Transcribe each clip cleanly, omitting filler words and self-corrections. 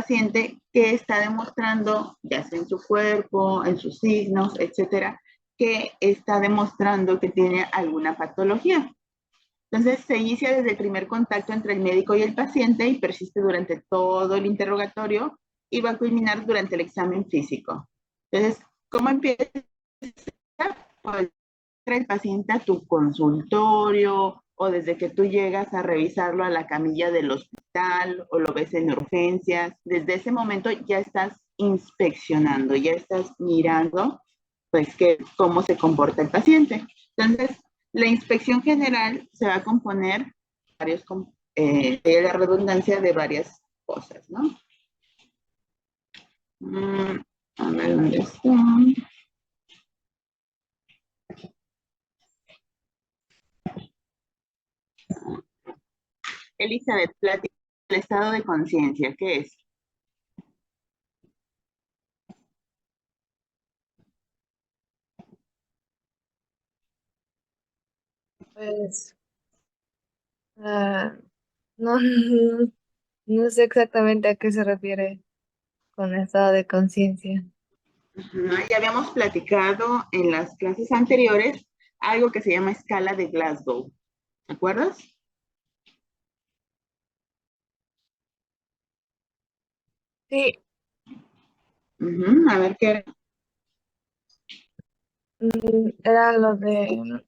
paciente que está demostrando, ya sea en su cuerpo, en sus signos, etcétera, que está demostrando que tiene alguna patología. Entonces, se inicia desde el primer contacto entre el médico y el paciente y persiste durante todo el interrogatorio y va a culminar durante el examen físico. Entonces, ¿cómo empieza? Pues trae el paciente a tu consultorio o desde que tú llegas a revisarlo a la camilla del hospital o lo ves en urgencias. Desde ese momento ya estás inspeccionando, ya estás mirando pues cómo se comporta el paciente. Entonces, la inspección general se va a componer varios, de la redundancia de varias cosas, ¿no? A ver dónde están. Elizabeth, platica el estado de conciencia, ¿qué es? Pues, ah, no, no sé exactamente a qué se refiere con estado de conciencia. Ya habíamos platicado en las clases anteriores algo que se llama escala de Glasgow. ¿Te acuerdas? Sí, A ver qué era. era lo de,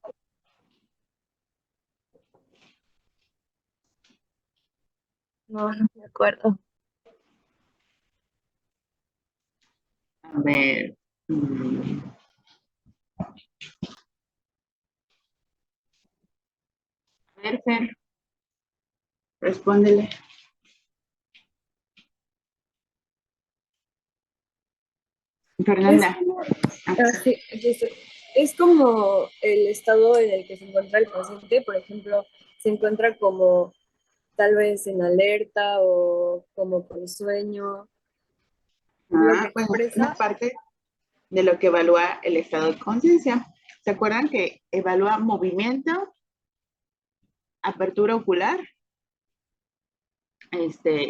no me acuerdo. A ver. A ver, Fer, respóndele. Es Fernanda. como, Ah, sí, aquí estoy. Es como el estado en el que se encuentra el paciente, por ejemplo, se encuentra como tal vez en alerta o como con sueño. Lo que bueno, es una expresa, parte de lo que evalúa el estado de conciencia. ¿Se acuerdan que evalúa movimiento, apertura ocular,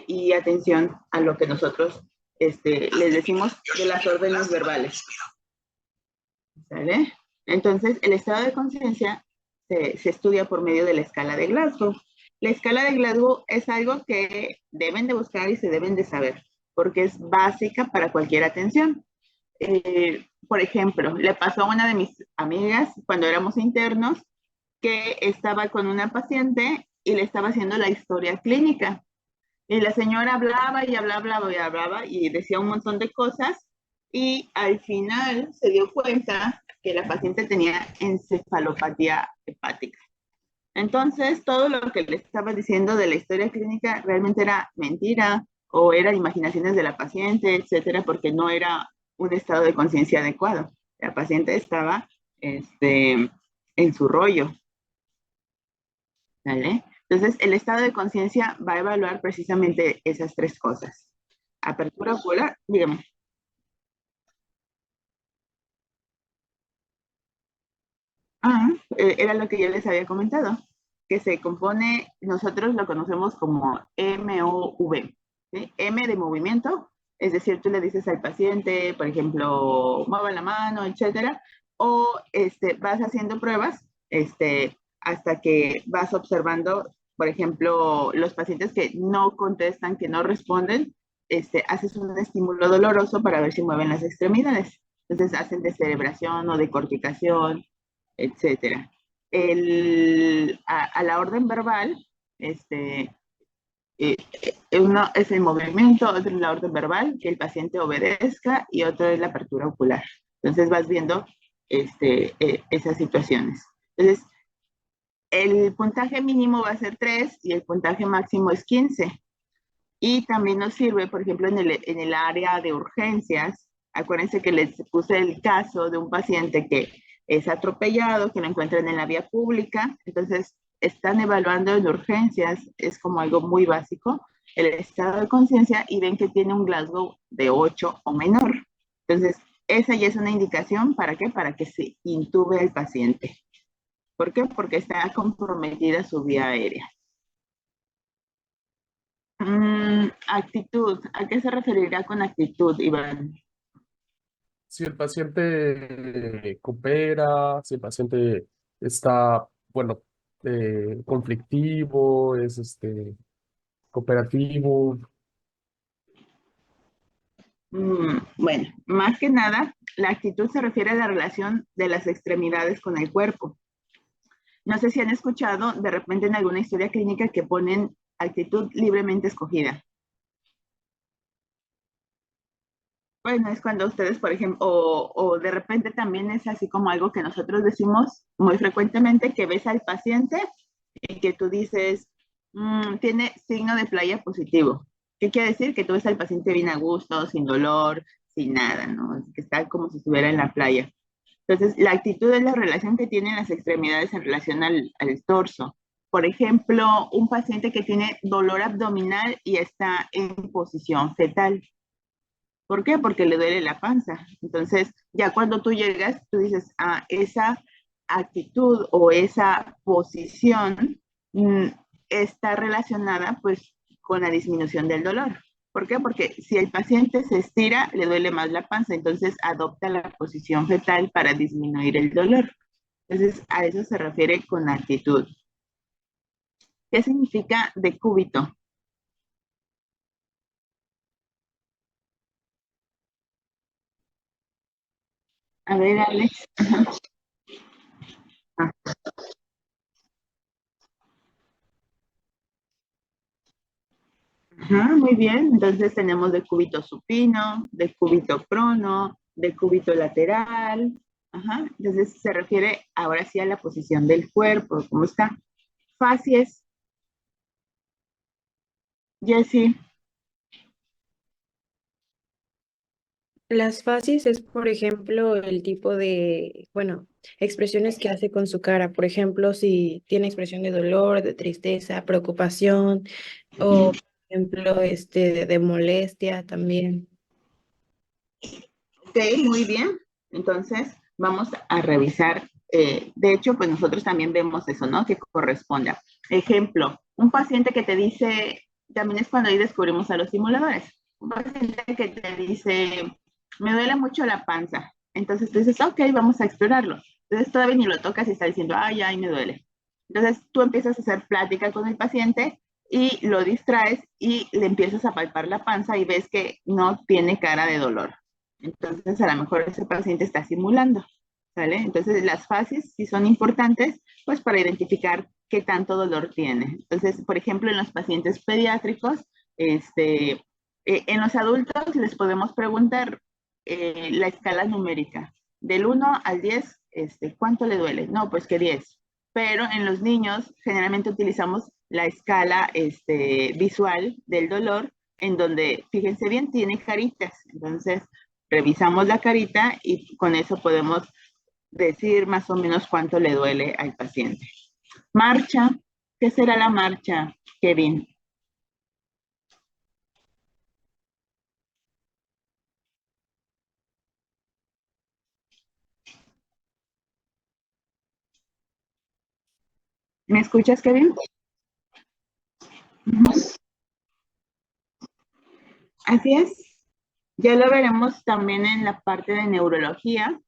y atención a lo que nosotros les decimos de las órdenes verbales? ¿Sale? Entonces, el estado de conciencia se estudia por medio de la escala de Glasgow. La escala de Glasgow es algo que deben de buscar y se deben de saber, porque es básica para cualquier atención. Por ejemplo, le pasó a una de mis amigas cuando éramos internos que estaba con una paciente y le estaba haciendo la historia clínica. Y la señora hablaba y hablaba y hablaba y decía un montón de cosas y al final se dio cuenta que la paciente tenía encefalopatía hepática. Entonces, todo lo que le estaba diciendo de la historia clínica realmente era mentira o eran imaginaciones de la paciente, etcétera, porque no era un estado de conciencia adecuado. La paciente estaba en su rollo, ¿vale? Entonces, el estado de conciencia va a evaluar precisamente esas tres cosas. Apertura ocular, dígame. Era lo que yo les había comentado, que se compone, nosotros lo conocemos como MOV, ¿sí? M de movimiento, es decir, tú le dices al paciente, por ejemplo, mueva la mano, etcétera, o vas haciendo pruebas hasta que vas observando, por ejemplo, los pacientes que no contestan, que no responden, haces un estímulo doloroso para ver si mueven las extremidades. Entonces hacen de cerebración o de corticación, etcétera. A la orden verbal, eh, uno es el movimiento, otro es la orden verbal, que el paciente obedezca, y otro es la apertura ocular. Entonces vas viendo esas situaciones. Entonces, el puntaje mínimo va a ser 3 y el puntaje máximo es 15. Y también nos sirve, por ejemplo, en el área de urgencias. Acuérdense que les puse el caso de un paciente que es atropellado, que lo encuentran en la vía pública. Entonces, están evaluando en urgencias, es como algo muy básico, el estado de conciencia y ven que tiene un Glasgow de 8 o menor. Entonces, esa ya es una indicación, ¿para qué? Para que se intube al paciente. ¿Por qué? Porque está comprometida su vía aérea. Actitud. ¿A qué se referirá con actitud, Iván? Si el paciente coopera, si el paciente está, bueno, conflictivo, es cooperativo. Bueno, más que nada, la actitud se refiere a la relación de las extremidades con el cuerpo. No sé si han escuchado de repente en alguna historia clínica que ponen actitud libremente escogida. Bueno, es cuando ustedes, por ejemplo, o de repente también es así como algo que nosotros decimos muy frecuentemente, que ves al paciente y que tú dices, tiene signo de playa positivo. ¿Qué quiere decir? Que tú ves al paciente bien a gusto, sin dolor, sin nada, ¿no? Que está como si estuviera en la playa. Entonces, la actitud es la relación que tienen las extremidades en relación al torso. Por ejemplo, un paciente que tiene dolor abdominal y está en posición fetal. ¿Por qué? Porque le duele la panza. Entonces, ya cuando tú llegas, tú dices, esa actitud o esa posición mm, está relacionada pues con la disminución del dolor. ¿Por qué? Porque si el paciente se estira, le duele más la panza, entonces adopta la posición fetal para disminuir el dolor. Entonces, a eso se refiere con actitud. ¿Qué significa decúbito? A ver, Alex. Ajá, muy bien. Entonces tenemos decúbito supino, decúbito prono, decúbito lateral. Ajá. Entonces se refiere ahora sí a la posición del cuerpo. ¿Cómo está? Facies. Jessie. Las facies es, por ejemplo, el tipo de, bueno, expresiones que hace con su cara. Por ejemplo, si tiene expresión de dolor, de tristeza, preocupación o, por ejemplo, de molestia también. Ok, muy bien. Entonces vamos a revisar. De hecho, pues nosotros también vemos eso, ¿no? Que corresponda. Ejemplo, un paciente que te dice, también es cuando ahí descubrimos a los simuladores. Un paciente que te dice, me duele mucho la panza. Entonces tú dices, ok, vamos a explorarlo. Entonces todavía ni lo tocas y está diciendo, ay, ay, me duele. Entonces tú empiezas a hacer plática con el paciente y lo distraes y le empiezas a palpar la panza y ves que no tiene cara de dolor. Entonces, a lo mejor ese paciente está simulando, ¿sale? Entonces, las fases sí son importantes, pues, para identificar qué tanto dolor tiene. Entonces, por ejemplo, en los pacientes pediátricos, en los adultos les podemos preguntar la escala numérica. Del 1 al 10, ¿cuánto le duele? No, pues que 10. Pero en los niños generalmente utilizamos la escala visual del dolor, en donde, fíjense bien, tiene caritas. Entonces, revisamos la carita y con eso podemos decir más o menos cuánto le duele al paciente. Marcha. ¿Qué será la marcha, Kevin? ¿Me escuchas, Kevin? Ujú. Así es. Ya lo veremos también en la parte de neurología,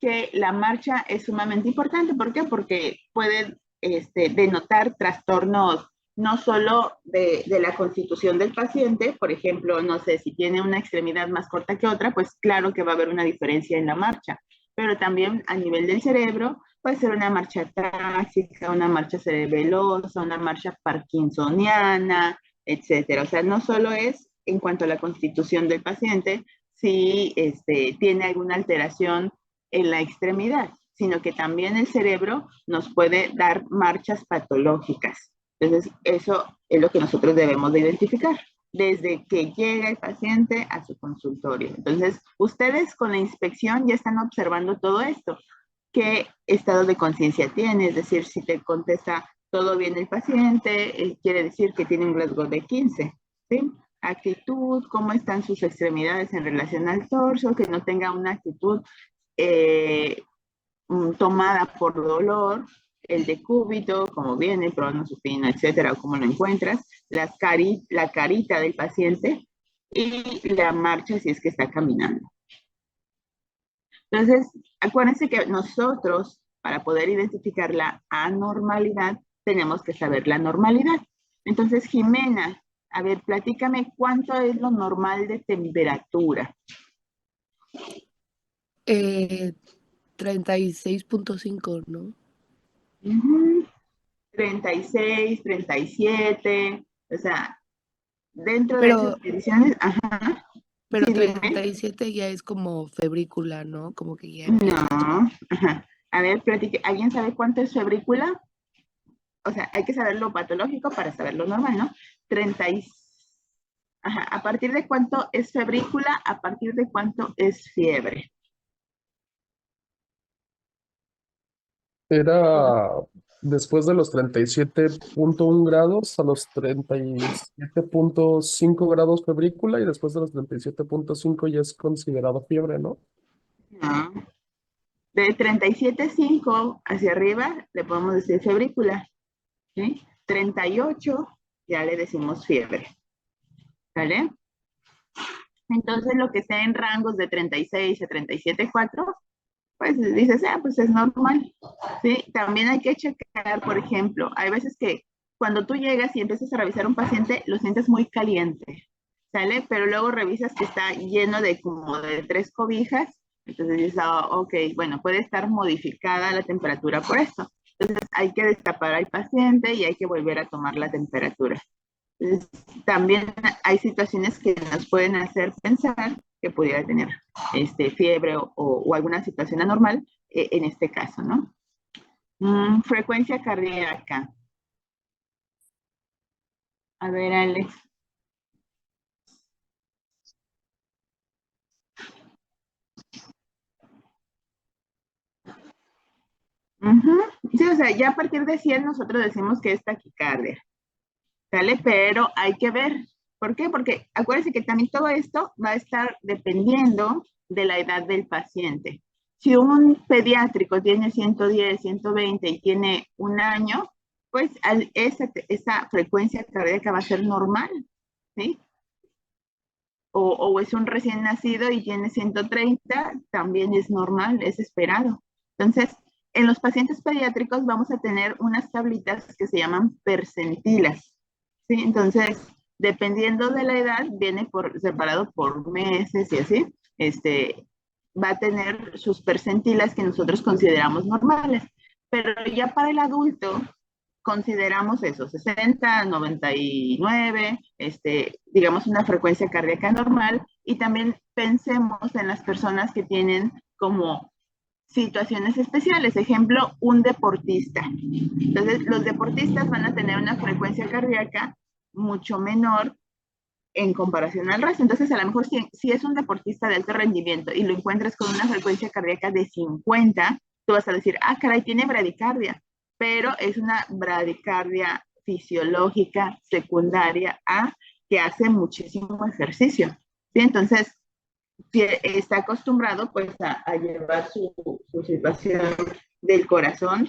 que la marcha es sumamente importante. ¿Por qué? Porque puede denotar trastornos no solo de la constitución del paciente, por ejemplo, no sé, si tiene una extremidad más corta que otra, pues claro que va a haber una diferencia en la marcha, pero también a nivel del cerebro puede ser una marcha táxica, una marcha cerebelosa, una marcha parkinsoniana, etcétera. O sea, no solo es en cuanto a la constitución del paciente, si tiene alguna alteración en la extremidad, sino que también el cerebro nos puede dar marchas patológicas. Entonces, eso es lo que nosotros debemos de identificar desde que llega el paciente a su consultorio. Entonces, ustedes con la inspección ya están observando todo esto. ¿Qué estado de conciencia tiene? Es decir, si te contesta todo bien el paciente, quiere decir que tiene un Glasgow de 15, ¿sí? Actitud, cómo están sus extremidades en relación al torso, que no tenga una actitud eh, tomada por dolor, el decúbito, cómo viene, prono, supino, etcétera, o cómo lo encuentras, la carita del paciente y la marcha si es que está caminando. Entonces, acuérdense que nosotros, para poder identificar la anormalidad, tenemos que saber la normalidad. Entonces, Jimena, a ver, platícame cuánto es lo normal de temperatura. 36.5, ¿no? 36, 37, o sea, dentro de Pero, esas mediciones, ajá, pero sí, dime. 37 ya es como febrícula, ¿no? Como que ya No, empieza a subir. ajá. A ver, ¿alguien sabe cuánto es febrícula? O sea, hay que saber lo patológico para saber lo normal, ¿no? 30 y... Ajá, ¿a partir de cuánto es febrícula? ¿A partir de cuánto es fiebre? Era después de los 37.1 grados a los 37.5 grados febrícula y después de los 37.5 ya es considerado fiebre, ¿no? No. De 37.5 hacia arriba le podemos decir febrícula, ¿sí? 38 ya le decimos fiebre, ¿vale? Entonces lo que esté en rangos de 36 a 37.4, pues dices, ah, pues es normal, ¿sí? También hay que checar, por ejemplo, hay veces que cuando tú llegas y empiezas a revisar un paciente, lo sientes muy caliente, ¿sale? Pero luego revisas que está lleno de como de 3 cobijas, entonces dices, ah, ok, bueno, puede estar modificada la temperatura por esto. Entonces hay que destapar al paciente y hay que volver a tomar la temperatura. Entonces, también hay situaciones que nos pueden hacer pensar que pudiera tener fiebre o alguna situación anormal en este caso, ¿no? Frecuencia cardíaca. A ver, Alex. Ujú. Sí, o sea, ya a partir de 100 nosotros decimos que es taquicardia, ¿sale? Pero hay que ver. ¿Por qué? Porque acuérdense que también todo esto va a estar dependiendo de la edad del paciente. Si un pediátrico tiene 110, 120 y tiene 1 año, pues esa frecuencia cardíaca va a ser normal, ¿sí? O es un recién nacido y tiene 130, también es normal, es esperado. Entonces, en los pacientes pediátricos vamos a tener unas tablitas que se llaman percentilas, ¿sí? Entonces, dependiendo de la edad, viene separado por meses y así, va a tener sus percentilas que nosotros consideramos normales. Pero ya para el adulto, consideramos eso, 60, 99, digamos una frecuencia cardíaca normal, y también pensemos en las personas que tienen como situaciones especiales, ejemplo, un deportista. Entonces, los deportistas van a tener una frecuencia cardíaca mucho menor en comparación al resto. Entonces, a lo mejor si es un deportista de alto rendimiento y lo encuentras con una frecuencia cardíaca de 50, tú vas a decir, ah, caray, tiene bradicardia, pero es una bradicardia fisiológica secundaria a que hace muchísimo ejercicio. ¿Sí? Entonces, si está acostumbrado pues a llevar su situación del corazón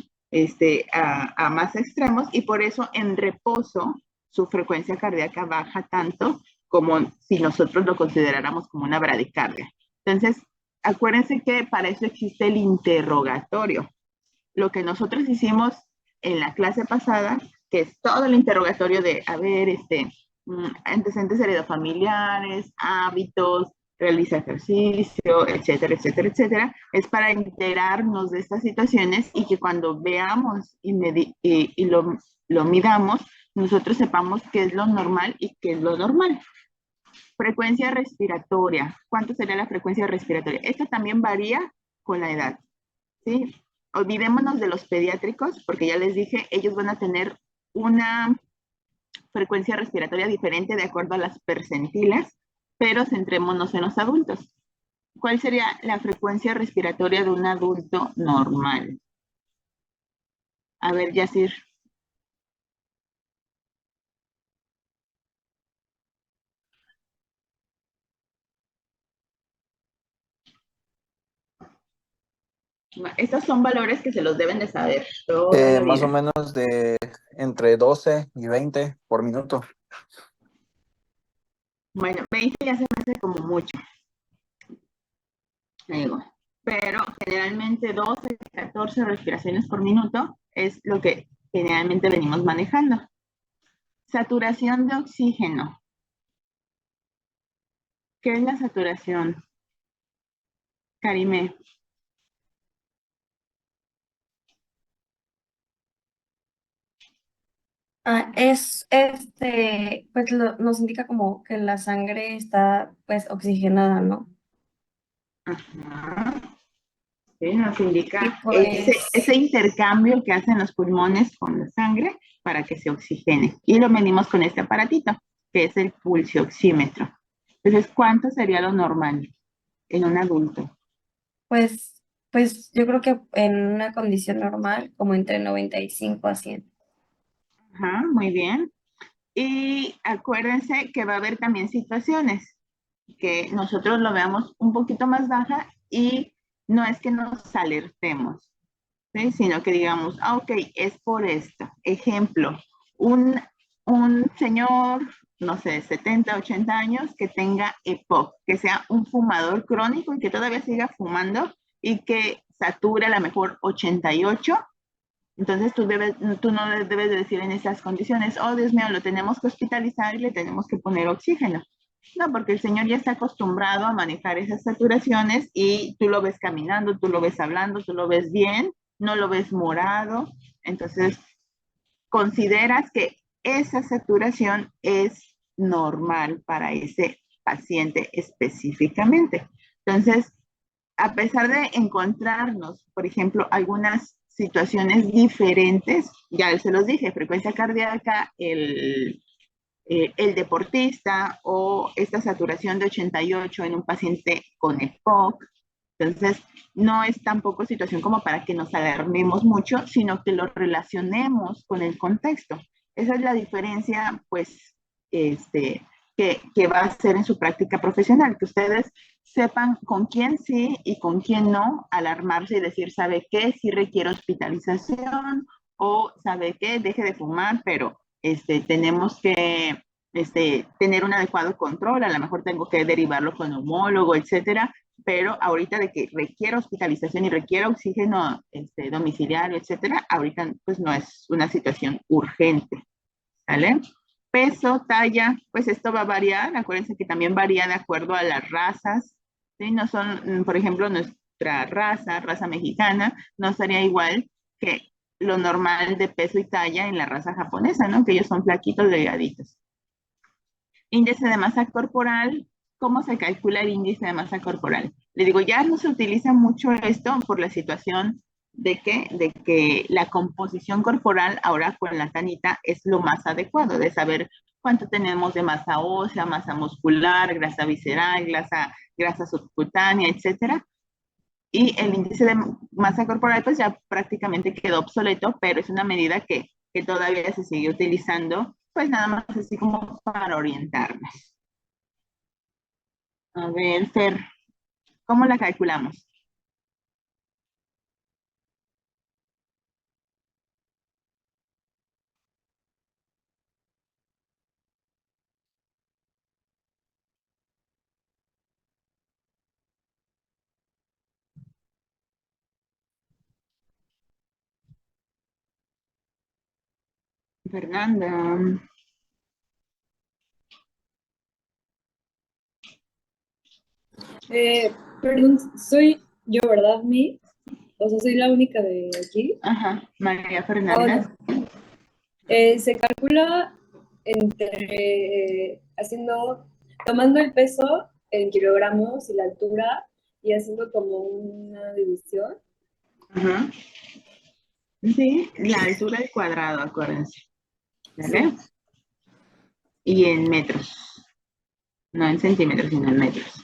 a más extremos, y por eso en reposo su frecuencia cardíaca baja tanto como si nosotros lo consideráramos como una bradicardia. Entonces, acuérdense que para eso existe el interrogatorio. Lo que nosotros hicimos en la clase pasada, que es todo el interrogatorio de, a ver, antecedentes heredofamiliares, hábitos, realiza ejercicio, etcétera, etcétera, etcétera, es para enterarnos de estas situaciones y que cuando veamos y lo midamos, nosotros sepamos qué es lo normal y qué es lo normal. Frecuencia respiratoria. ¿Cuánto sería la frecuencia respiratoria? Esto también varía con la edad, ¿sí? Olvidémonos de los pediátricos, porque ya les dije, ellos van a tener una frecuencia respiratoria diferente de acuerdo a las percentilas, pero centrémonos en los adultos. ¿Cuál sería la frecuencia respiratoria de un adulto normal? A ver, Yacir. Estos son valores que se los deben de saber toda la Más o vida. menos de entre 12 y 20 por minuto. Bueno, 20 ya se me hace como mucho, digo. Pero generalmente 12, 14 respiraciones por minuto es lo que generalmente venimos manejando. Saturación de oxígeno. ¿Qué es la saturación, Karime? Es pues nos indica como que la sangre está pues oxigenada, ¿no? Ajá. Sí, nos indica Y pues, ese intercambio que hacen los pulmones con la sangre para que se oxigene. Y lo medimos con este aparatito, que es el pulsioxímetro. Entonces, ¿cuánto sería lo normal en un adulto? pues, pues yo creo que en una condición normal, como entre 95 a 100. Ajá, muy bien. Y acuérdense que va a haber también situaciones que nosotros lo veamos un poquito más baja y no es que nos alertemos, ¿sí? Sino que digamos, ah, ok, es por esto. Ejemplo, un, un señor, no sé, 70, 80 años que tenga EPOC, que sea un fumador crónico y que todavía siga fumando y que sature a lo mejor 88. Entonces tú no debes de decir en esas condiciones, oh Dios mío, lo tenemos que hospitalizar y le tenemos que poner oxígeno. No, porque el señor ya está acostumbrado a manejar esas saturaciones y tú lo ves caminando, tú lo ves hablando, tú lo ves bien, no lo ves morado. Entonces, consideras que esa saturación es normal para ese paciente específicamente. Entonces, a pesar de encontrarnos, por ejemplo, algunas situaciones diferentes, ya se los dije, frecuencia cardíaca, el deportista o esta saturación de 88 en un paciente con EPOC. Entonces, no es tampoco situación como para que nos alarmemos mucho, sino que lo relacionemos con el contexto. Esa es la diferencia, pues, que va a hacer en su práctica profesional, que ustedes sepan con quién sí y con quién no alarmarse y decir, ¿sabe qué? Sí requiere hospitalización o ¿sabe qué? Deje de fumar, pero tenemos que tener un adecuado control, a lo mejor tengo que derivarlo con neumólogo, etcétera, pero ahorita de que requiere hospitalización y requiere oxígeno domiciliario, etcétera, ahorita pues no es una situación urgente, ¿vale? Peso, talla, pues esto va a variar, acuérdense que también varía de acuerdo a las razas, ¿sí? No son, por ejemplo, nuestra raza mexicana, no sería igual que lo normal de peso y talla en la raza japonesa, ¿no? Que ellos son flaquitos, delgaditos. Índice de masa corporal, ¿cómo se calcula el índice de masa corporal? Le digo, ya no se utiliza mucho esto por la situación de que la composición corporal ahora con la tanita es lo más adecuado, de saber cuánto tenemos de masa ósea, masa muscular, grasa visceral, grasa subcutánea, etcétera. Y el índice de masa corporal pues ya prácticamente quedó obsoleto, pero es una medida que todavía se sigue utilizando, pues nada más así como para orientarnos. A ver, Fer, ¿cómo la calculamos? Fernanda. Perdón, soy yo, ¿verdad, Mi? O sea, soy la única de aquí. Ajá, María Ah, Fernanda. bueno. Se calcula tomando el peso en kilogramos y la altura y haciendo como una división. Ajá. Sí, la altura al cuadrado, acuérdense. ¿Vale? Sí. Y en metros, no en centímetros, sino en metros.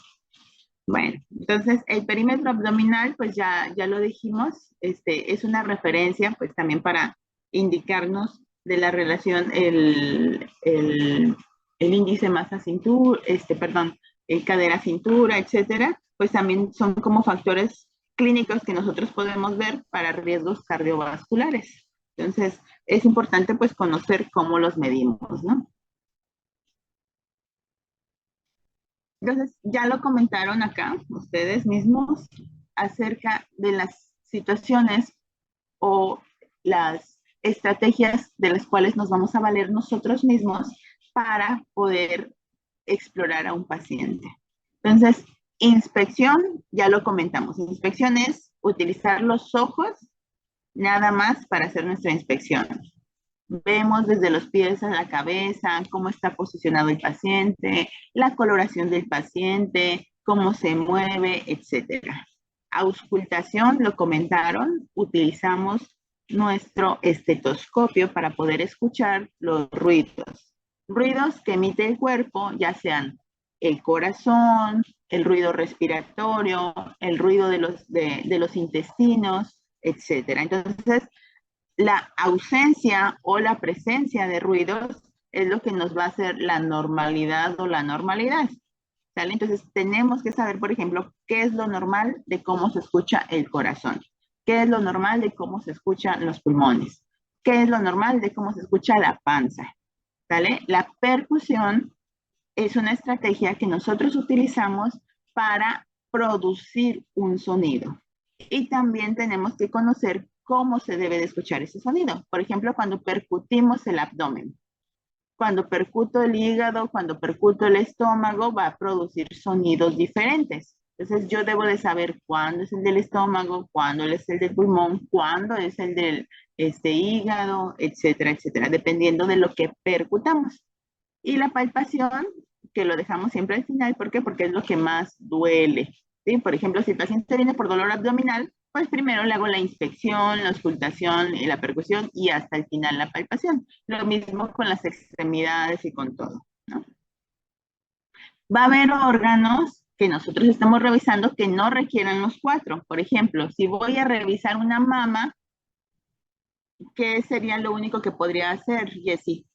Bueno, entonces el perímetro abdominal, pues ya lo dijimos, es una referencia, pues también para indicarnos de la relación el índice masa cintura, perdón, cadera cintura, etcétera, pues también son como factores clínicos que nosotros podemos ver para riesgos cardiovasculares. Entonces, es importante pues conocer cómo los medimos, ¿no? Entonces, ya lo comentaron acá ustedes mismos acerca de las situaciones o las estrategias de las cuales nos vamos a valer nosotros mismos para poder explorar a un paciente. Entonces, inspección, ya lo comentamos. Inspección es utilizar los ojos nada más para hacer nuestra inspección. Vemos desde los pies a la cabeza cómo está posicionado el paciente, la coloración del paciente, cómo se mueve, etcétera. Auscultación, lo comentaron, utilizamos nuestro estetoscopio para poder escuchar los ruidos. Ruidos que emite el cuerpo, ya sean el corazón, el ruido respiratorio, el ruido de los intestinos, etcétera. Entonces, la ausencia o la presencia de ruidos es lo que nos va a hacer la normalidad o la normalidad. ¿Sale? Entonces tenemos que saber, por ejemplo, qué es lo normal de cómo se escucha el corazón, qué es lo normal de cómo se escuchan los pulmones, qué es lo normal de cómo se escucha la panza. ¿Sale? La percusión es una estrategia que nosotros utilizamos para producir un sonido. Y también tenemos que conocer cómo se debe de escuchar ese sonido. Por ejemplo, cuando percutimos el abdomen. Cuando percuto el hígado, cuando percuto el estómago, va a producir sonidos diferentes. Entonces yo debo de saber cuándo es el del estómago, cuándo es el del pulmón, cuándo es el del hígado, etcétera, etcétera, dependiendo de lo que percutamos. Y la palpación, que lo dejamos siempre al final, ¿por qué? Porque es lo que más duele. ¿Sí? Por ejemplo, si el paciente viene por dolor abdominal, pues primero le hago la inspección, la auscultación y la percusión y hasta el final la palpación. Lo mismo con las extremidades y con todo, ¿no? Va a haber órganos que nosotros estamos revisando que no requieran los 4. Por ejemplo, si voy a revisar una mama, ¿qué sería lo único que podría hacer, Jessie?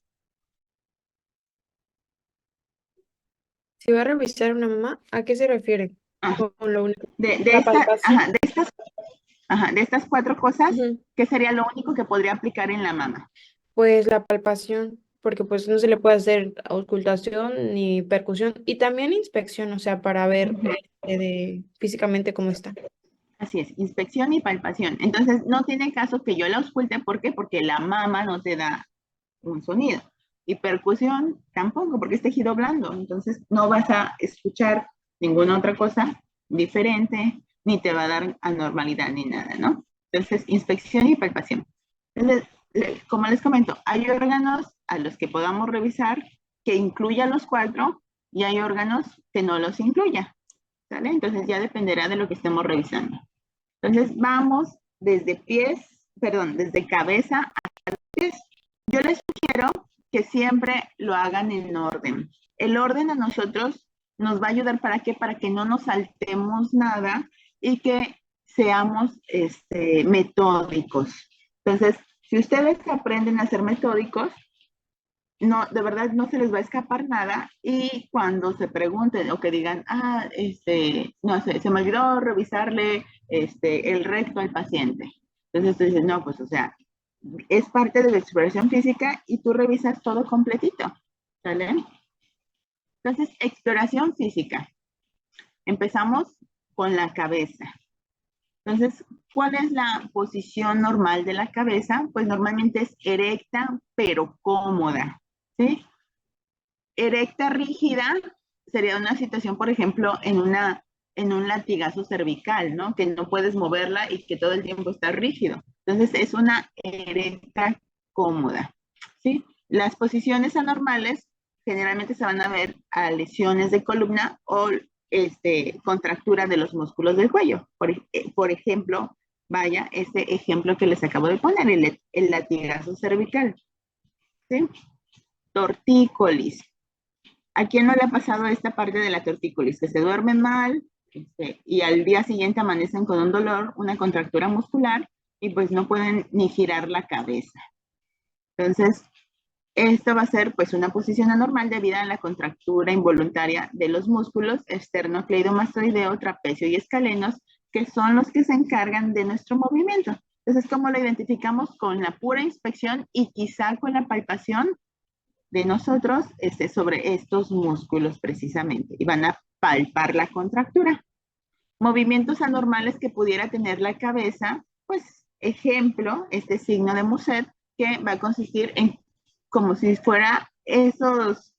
Si va a revisar una mamá, ¿a qué se refiere? Ah, Con lo único. de La palpación. de estas 4 cosas, Ujú. ¿qué sería lo único que podría aplicar en la mama? Pues la palpación, porque pues no se le puede hacer auscultación ni percusión y también inspección, o sea, para ver físicamente cómo está. Así es, inspección y palpación. Entonces, no tiene caso que yo la ausculte, ¿por qué? Porque la mama no te da un sonido. Y percusión tampoco, porque es tejido blando. Entonces, no vas a escuchar ninguna otra cosa diferente, ni te va a dar anormalidad ni nada, ¿no? Entonces, inspección y palpación. Entonces, como les comento, hay órganos a los que podamos revisar que incluya los 4 y hay órganos que no los incluya. ¿Sale? Entonces ya dependerá de lo que estemos revisando. Entonces vamos desde desde cabeza hasta pies. Yo les sugiero que siempre lo hagan en orden. El orden a nosotros nos va a ayudar ¿para qué? Para que no nos saltemos nada y que seamos metódicos. Entonces, si ustedes aprenden a ser metódicos, no, de verdad no se les va a escapar nada y cuando se pregunten o que digan, no sé, se me olvidó revisarle el recto al paciente. Entonces tú dices, no, pues o sea, es parte de la exploración física y tú revisas todo completito, ¿sale? Entonces, exploración física. Empezamos con la cabeza. Entonces, ¿cuál es la posición normal de la cabeza? Pues normalmente es erecta, pero cómoda, ¿sí? Erecta, rígida, sería una situación, por ejemplo, en un latigazo cervical, ¿no? Que no puedes moverla y que todo el tiempo está rígido. Entonces, es una erecta cómoda, ¿sí? Las posiciones anormales generalmente se van a ver a lesiones de columna o contractura de los músculos del cuello. Por ejemplo, vaya, este ejemplo que les acabo de poner, el latigazo cervical, ¿sí? Tortícolis. ¿A quién no le ha pasado esta parte de la tortícolis? Que se duermen mal y al día siguiente amanecen con un dolor, una contractura muscular y pues no pueden ni girar la cabeza. Entonces, esto va a ser pues una posición anormal debido a la contractura involuntaria de los músculos esternocleidomastoideo, trapecio y escalenos que son los que se encargan de nuestro movimiento. Entonces, ¿cómo lo identificamos? Con la pura inspección y quizá con la palpación de nosotros sobre estos músculos precisamente. Y van a palpar la contractura. Movimientos anormales que pudiera tener la cabeza, pues ejemplo, este signo de Muset, que va a consistir en como si fuera esos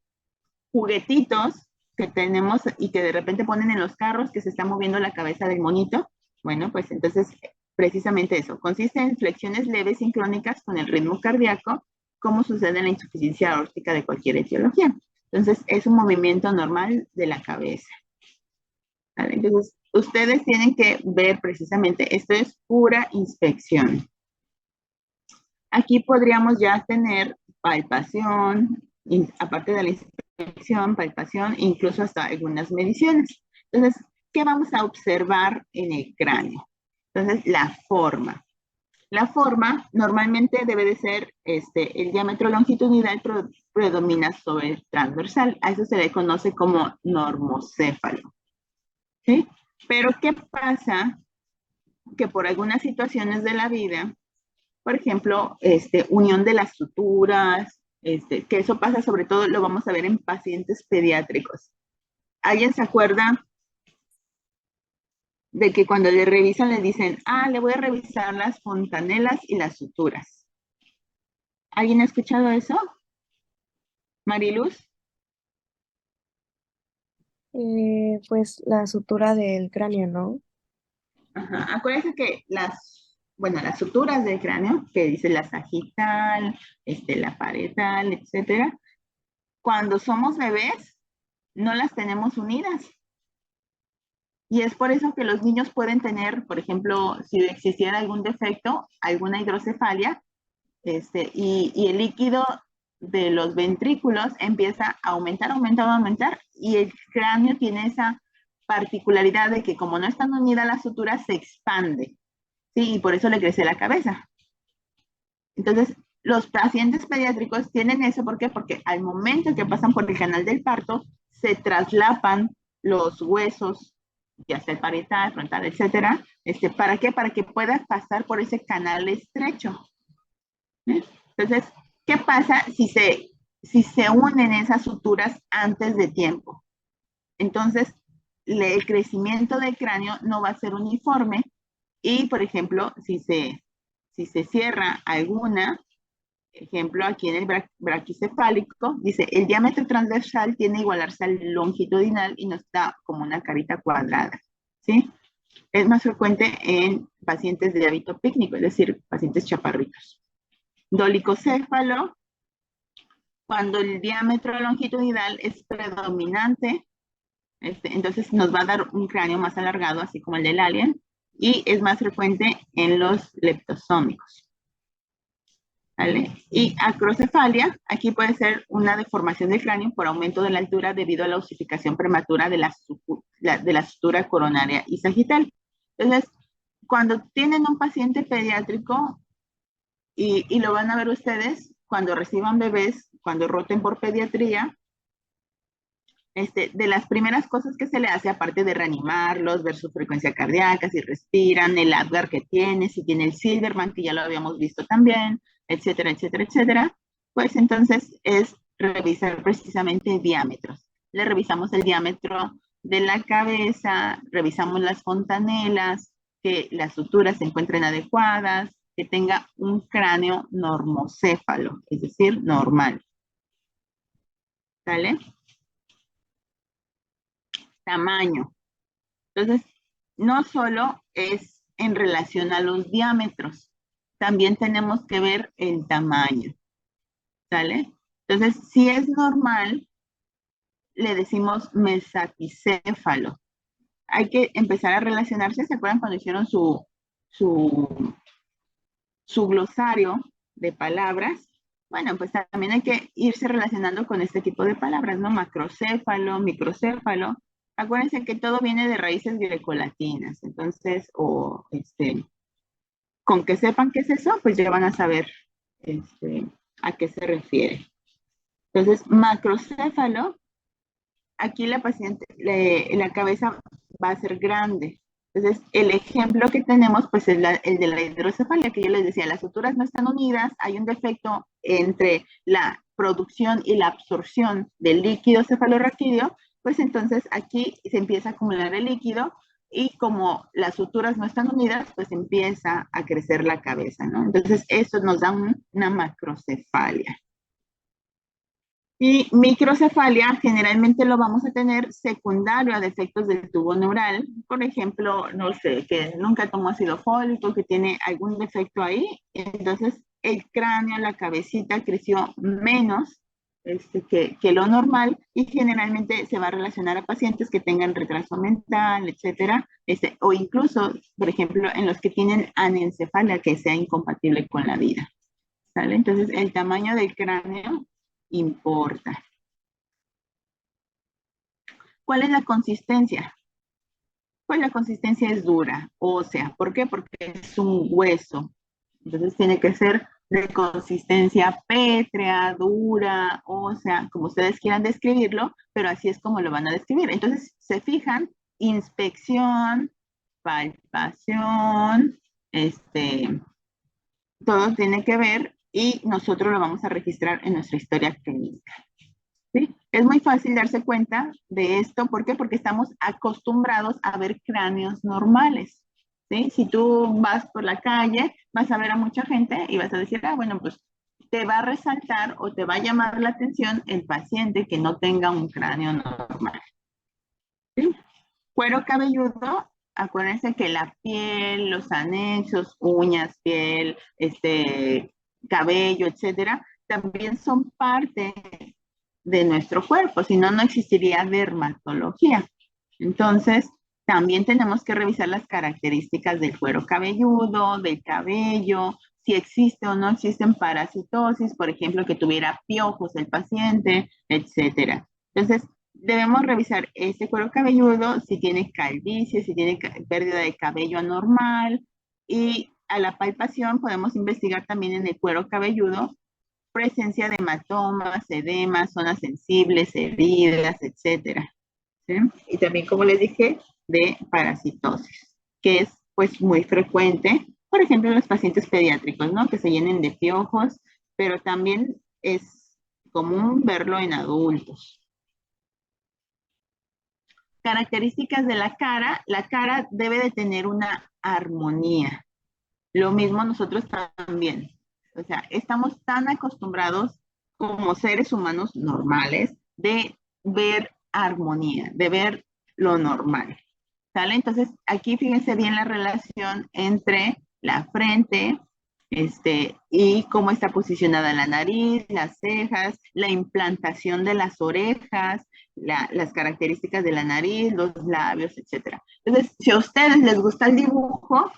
juguetitos que tenemos y que de repente ponen en los carros que se está moviendo la cabeza del monito. Bueno, pues entonces precisamente eso, consiste en flexiones leves sincrónicas con el ritmo cardíaco, como sucede en la insuficiencia aórtica de cualquier etiología. Entonces es un movimiento normal de la cabeza. ¿Vale? Entonces ustedes tienen que ver precisamente, esto es pura inspección. Aquí podríamos ya tener palpación, aparte de la inspección, palpación, incluso hasta algunas mediciones. Entonces, ¿qué vamos a observar en el cráneo? Entonces, la forma. La forma normalmente debe de ser, el diámetro longitudinal predomina sobre el transversal. A eso se le conoce como normocéfalo. ¿Sí? Pero, ¿qué pasa? Que por algunas situaciones de la vida, por ejemplo, unión de las suturas, que eso pasa sobre todo, lo vamos a ver en pacientes pediátricos. ¿Alguien se acuerda de que cuando le revisan le dicen, le voy a revisar las fontanelas y las suturas? ¿Alguien ha escuchado eso? Mariluz. Pues la sutura del cráneo, ¿no? Ajá. Acuérdense que las suturas del cráneo, que dice la sagital, la parietal, etcétera, cuando somos bebés, no las tenemos unidas. Y es por eso que los niños pueden tener, por ejemplo, si existiera algún defecto, alguna hidrocefalia, y el líquido de los ventrículos empieza a aumentar, y el cráneo tiene esa particularidad de que como no están unidas las suturas, se expande, ¿sí? Y por eso le crece la cabeza. Entonces, los pacientes pediátricos tienen eso, ¿por qué? Porque al momento que pasan por el canal del parto, se traslapan los huesos, ya sea el parietal, frontal, etcétera. ¿Para qué? Para que pueda pasar por ese canal estrecho. Entonces, ¿qué pasa si se unen esas suturas antes de tiempo? Entonces, el crecimiento del cráneo no va a ser uniforme y, por ejemplo, si se cierra alguna, ejemplo, aquí en el braquicefálico, dice, el diámetro transversal tiene que igualarse al longitudinal y nos da como una carita cuadrada, ¿sí? Es más frecuente en pacientes de hábito pícnico, es decir, pacientes chaparritos. Dolicocéfalo, cuando el diámetro longitudinal es predominante, entonces nos va a dar un cráneo más alargado, así como el del alien, y es más frecuente en los leptosómicos. ¿Vale? Y acrocefalia, aquí puede ser una deformación del cráneo por aumento de la altura debido a la osificación prematura de la sutura coronaria y sagital. Entonces, cuando tienen un paciente pediátrico, y lo van a ver ustedes, cuando reciban bebés, cuando roten por pediatría, de las primeras cosas que se le hace, aparte de reanimarlos, ver su frecuencia cardíaca, si respiran, el Apgar que tiene, si tiene el Silverman, que ya lo habíamos visto también, etcétera, etcétera, etcétera, pues entonces es revisar precisamente diámetros. Le revisamos el diámetro de la cabeza, revisamos las fontanelas, que las suturas se encuentren adecuadas, que tenga un cráneo normocéfalo, es decir, normal. ¿Sale? Tamaño. Entonces, no solo es en relación a los diámetros, también tenemos que ver el tamaño, ¿sale? Entonces, si es normal, le decimos mesaticéfalo. Hay que empezar a relacionarse, ¿se acuerdan cuando hicieron su glosario de palabras? Bueno, pues también hay que irse relacionando con este tipo de palabras, ¿no? Macrocéfalo, microcéfalo. Acuérdense que todo viene de raíces grecolatinas, entonces, con que sepan qué es eso, pues ya van a saber a qué se refiere. Entonces, macrocéfalo, aquí la cabeza va a ser grande, Entonces, el ejemplo que tenemos, pues, es el de la hidrocefalia, que yo les decía, las suturas no están unidas, hay un defecto entre la producción y la absorción del líquido cefalorraquídeo, pues entonces aquí se empieza a acumular el líquido y como las suturas no están unidas, pues empieza a crecer la cabeza, ¿no? Entonces, eso nos da una macrocefalia. Y microcefalia generalmente lo vamos a tener secundario a defectos del tubo neural. Por ejemplo, no sé, que nunca tomó ácido fólico, que tiene algún defecto ahí. Entonces, el cráneo, la cabecita creció menos que lo normal y generalmente se va a relacionar a pacientes que tengan retraso mental, etcétera, o incluso, por ejemplo, en los que tienen anencefalia que sea incompatible con la vida. ¿Sale? Entonces, el tamaño del cráneo importa. ¿Cuál es la consistencia? Pues la consistencia es dura, ósea. ¿Por qué? Porque es un hueso. Entonces tiene que ser de consistencia pétrea, dura, ósea, como ustedes quieran describirlo, pero así es como lo van a describir. Entonces se fijan, inspección, palpación, todo tiene que ver y nosotros lo vamos a registrar en nuestra historia clínica. ¿Sí? Es muy fácil darse cuenta de esto. ¿Por qué? Porque estamos acostumbrados a ver cráneos normales. ¿Sí? Si tú vas por la calle, vas a ver a mucha gente y vas a decir, ah, bueno, pues te va a resaltar o te va a llamar la atención el paciente que no tenga un cráneo normal. ¿Sí? Cuero cabelludo, acuérdense que la piel, los anexos, uñas, piel, cabello, etcétera, también son parte de nuestro cuerpo, si no, no existiría dermatología. Entonces, también tenemos que revisar las características del cuero cabelludo, del cabello, si existe o no existen parasitosis, por ejemplo, que tuviera piojos el paciente, etcétera. Entonces, debemos revisar este cuero cabelludo, si tiene calvicie, si tiene pérdida de cabello anormal, y a la palpación podemos investigar también en el cuero cabelludo presencia de hematomas, edemas, zonas sensibles, heridas, etcétera. ¿Sí? Y también, como les dije, de parasitosis, que es pues muy frecuente, por ejemplo, en los pacientes pediátricos, ¿no? Que se llenen de piojos, pero también es común verlo en adultos. Características de la cara debe de tener una armonía. Lo mismo nosotros también. O sea, estamos tan acostumbrados como seres humanos normales de ver armonía, de ver lo normal. ¿Sale? Entonces, aquí fíjense bien la relación entre la frente, y cómo está posicionada la nariz, las cejas, la implantación de las orejas, las características de la nariz, los labios, etc. Entonces, si a ustedes les gusta el dibujo,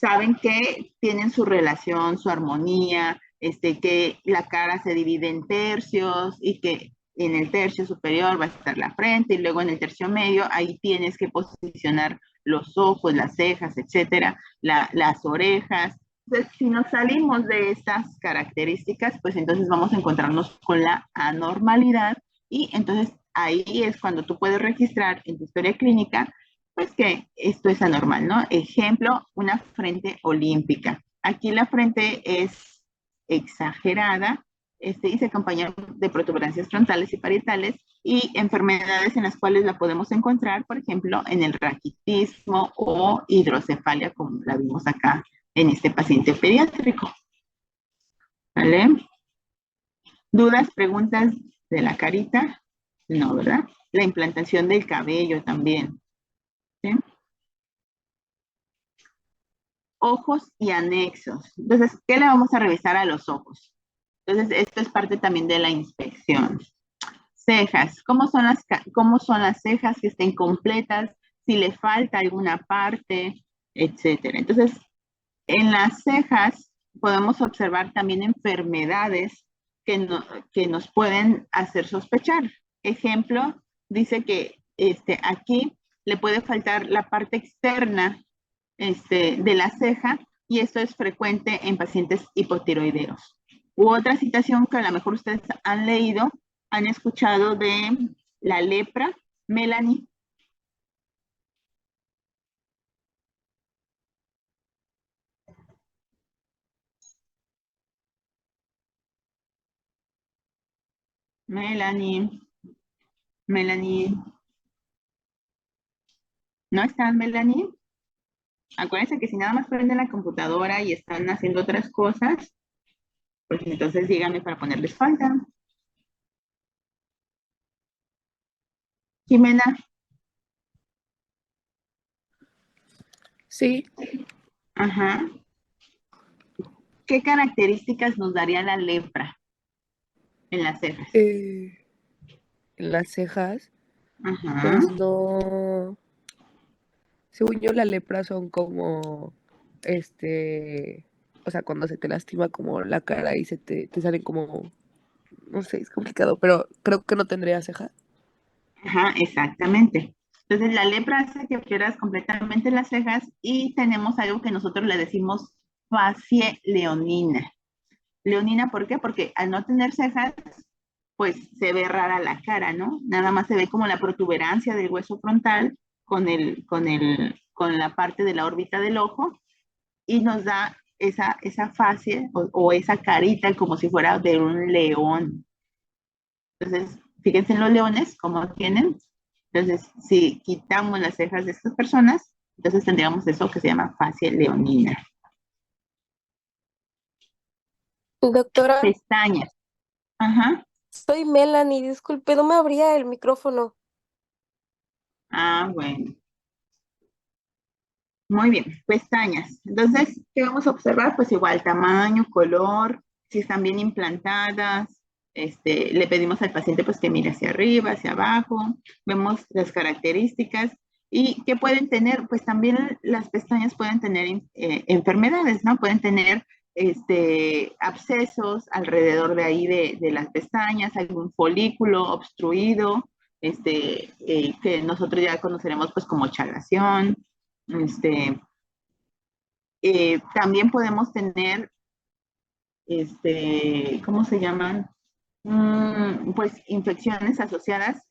saben que tienen su relación, su armonía, que la cara se divide en tercios y que en el tercio superior va a estar la frente y luego en el tercio medio ahí tienes que posicionar los ojos, las cejas, etcétera, las orejas. Entonces, si nos salimos de estas características, pues entonces vamos a encontrarnos con la anormalidad y entonces ahí es cuando tú puedes registrar en tu historia clínica pues que esto es anormal, ¿no? Ejemplo, una frente olímpica. Aquí la frente es exagerada y se acompaña de protuberancias frontales y parietales y enfermedades en las cuales la podemos encontrar, por ejemplo, en el raquitismo o hidrocefalia, como la vimos acá en este paciente pediátrico. ¿Vale? ¿Dudas, preguntas de la carita? No, ¿verdad? La implantación del cabello también. ¿Sí? Ojos y anexos. Entonces, ¿qué le vamos a revisar a los ojos? Entonces, esto es parte también de la inspección. Cejas. ¿Cómo son las cejas que estén completas? Si le falta alguna parte, etcétera. Entonces, en las cejas podemos observar también enfermedades que nos pueden hacer sospechar. Ejemplo, dice que aquí le puede faltar la parte externa de la ceja y esto es frecuente en pacientes hipotiroideos. U otra citación que a lo mejor ustedes han leído, han escuchado de la lepra, Melanie. Melanie, Melanie, ¿no estás, Melanie? Acuérdense que si nada más prenden la computadora y están haciendo otras cosas, pues entonces díganme para ponerles falta. Jimena, Sí, ajá. ¿Qué características nos daría la lepra en las cejas? en las cejas, Ajá, pues no, según yo la lepra son como, o sea, cuando se te lastima como la cara y te salen como, no sé, es complicado, pero creo que no tendría ceja. ajá, exactamente. Entonces la lepra hace que pierdas completamente las cejas y tenemos algo que nosotros le decimos facie leonina. Leonina, ¿por qué? Porque al no tener cejas, pues se ve rara la cara, ¿no? Nada más se ve como la protuberancia del hueso frontal con la parte de la órbita del ojo y nos da esa facie o esa carita como si fuera de un león. Entonces, fíjense en los leones, cómo tienen. Entonces, si quitamos las cejas de estas personas, entonces tendríamos eso que se llama facie leonina. Doctora, Pestañas. Ajá. soy Melanie, disculpe, no me abría el micrófono. Ah, bueno. Muy bien, pestañas. Entonces, ¿qué vamos a observar? Pues igual, tamaño, color, si están bien implantadas. Le pedimos al paciente pues que mire hacia arriba, hacia abajo. Vemos las características y qué pueden tener, pues también las pestañas pueden tener enfermedades, ¿no? Pueden tener abscesos alrededor de ahí de las pestañas, algún folículo obstruido, que nosotros ya conoceremos pues como chalación. Este, También podemos tener, ¿cómo se llaman? Pues infecciones asociadas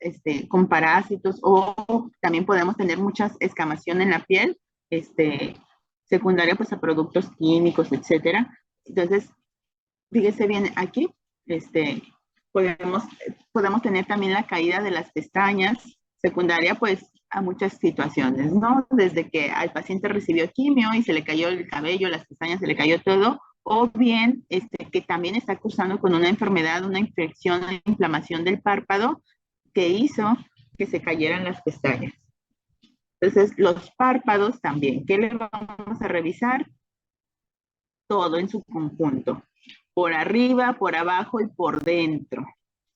con parásitos o también podemos tener muchas escamación en la piel, este, secundaria pues a productos químicos, etcétera. Entonces, fíjese bien aquí, este, podemos, podemos tener también la caída de las pestañas, secundaria pues a muchas situaciones, ¿no? Desde que al paciente recibió quimio y se le cayó el cabello, las pestañas, se le cayó todo, o bien que también está cursando con una enfermedad, una infección, una inflamación del párpado que hizo que se cayeran las pestañas. Entonces, los párpados también, ¿qué le vamos a revisar? Todo en su conjunto, por arriba, por abajo y por dentro,